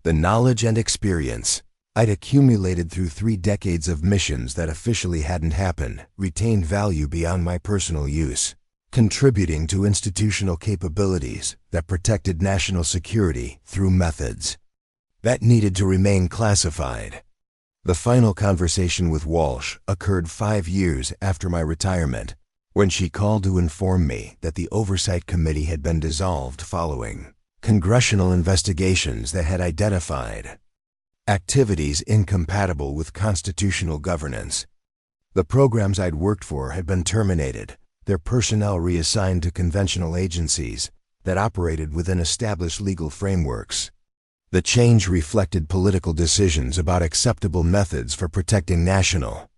The knowledge and experience I'd accumulated through 3 decades of missions that officially hadn't happened retained value beyond my personal use, contributing to institutional capabilities that protected national security through methods that needed to remain classified. The final conversation with Walsh occurred 5 years after my retirement, when she called to inform me that the Oversight Committee had been dissolved following congressional investigations that had identified activities incompatible with constitutional governance. The programs I'd worked for had been terminated, their personnel reassigned to conventional agencies that operated within established legal frameworks. The change reflected political decisions about acceptable methods for protecting national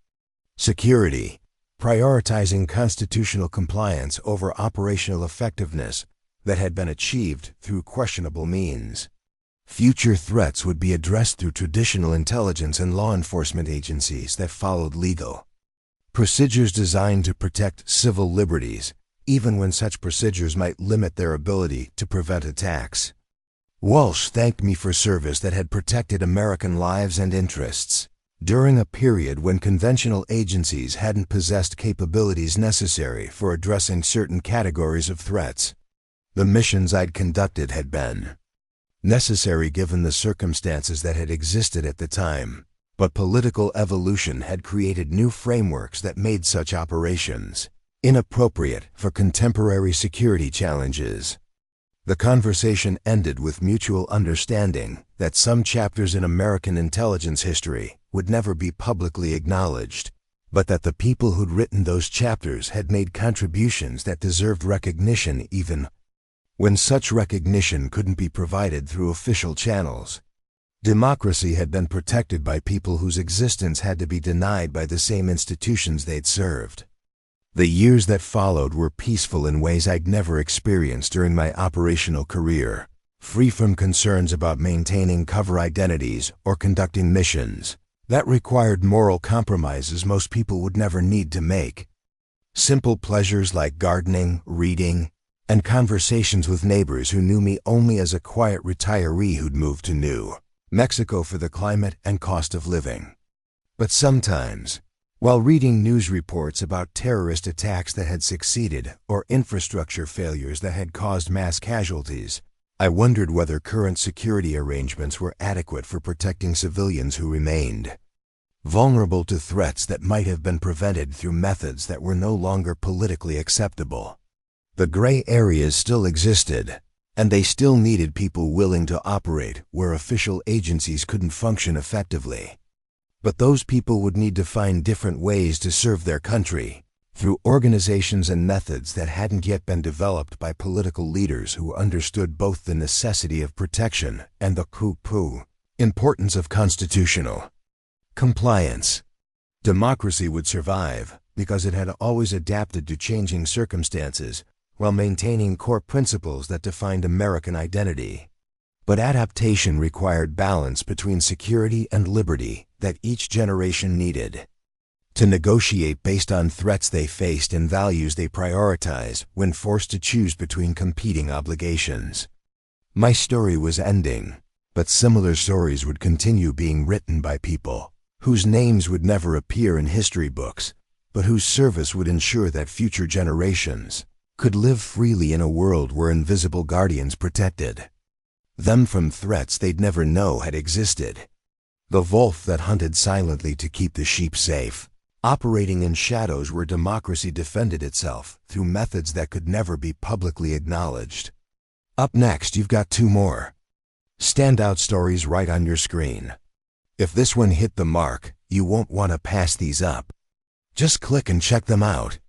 security, prioritizing constitutional compliance over operational effectiveness that had been achieved through questionable means. Future threats would be addressed through traditional intelligence and law enforcement agencies that followed legal procedures designed to protect civil liberties, even when such procedures might limit their ability to prevent attacks. Walsh thanked me for service that had protected American lives and interests during a period when conventional agencies hadn't possessed capabilities necessary for addressing certain categories of threats. The missions I'd conducted had been necessary given the circumstances that had existed at the time, but political evolution had created new frameworks that made such operations inappropriate for contemporary security challenges. The conversation ended with mutual understanding that some chapters in American intelligence history would never be publicly acknowledged, but that the people who'd written those chapters had made contributions that deserved recognition even when such recognition couldn't be provided through official channels. Democracy had been protected by people whose existence had to be denied by the same institutions they'd served. The years that followed were peaceful in ways I'd never experienced during my operational career, free from concerns about maintaining cover identities or conducting missions that required moral compromises most people would never need to make. Simple pleasures like gardening, reading, and conversations with neighbors who knew me only as a quiet retiree who'd moved to New Mexico for the climate and cost of living. But sometimes, while reading news reports about terrorist attacks that had succeeded or infrastructure failures that had caused mass casualties, I wondered whether current security arrangements were adequate for protecting civilians who remained vulnerable to threats that might have been prevented through methods that were no longer politically acceptable. The gray areas still existed, and they still needed people willing to operate where official agencies couldn't function effectively. But those people would need to find different ways to serve their country, through organizations and methods that hadn't yet been developed by political leaders who understood both the necessity of protection and the importance of constitutional compliance. Democracy would survive because it had always adapted to changing circumstances while maintaining core principles that defined American identity. But adaptation required balance between security and liberty that each generation needed to negotiate based on threats they faced and values they prioritized when forced to choose between competing obligations. My story was ending, but similar stories would continue being written by people whose names would never appear in history books, but whose service would ensure that future generations could live freely in a world where invisible guardians protected them from threats they'd never know had existed. The wolf that hunted silently to keep the sheep safe, operating in shadows where democracy defended itself through methods that could never be publicly acknowledged. Up next, you've got two more standout stories right on your screen. If this one hit the mark, you won't want to pass these up. Just click and check them out.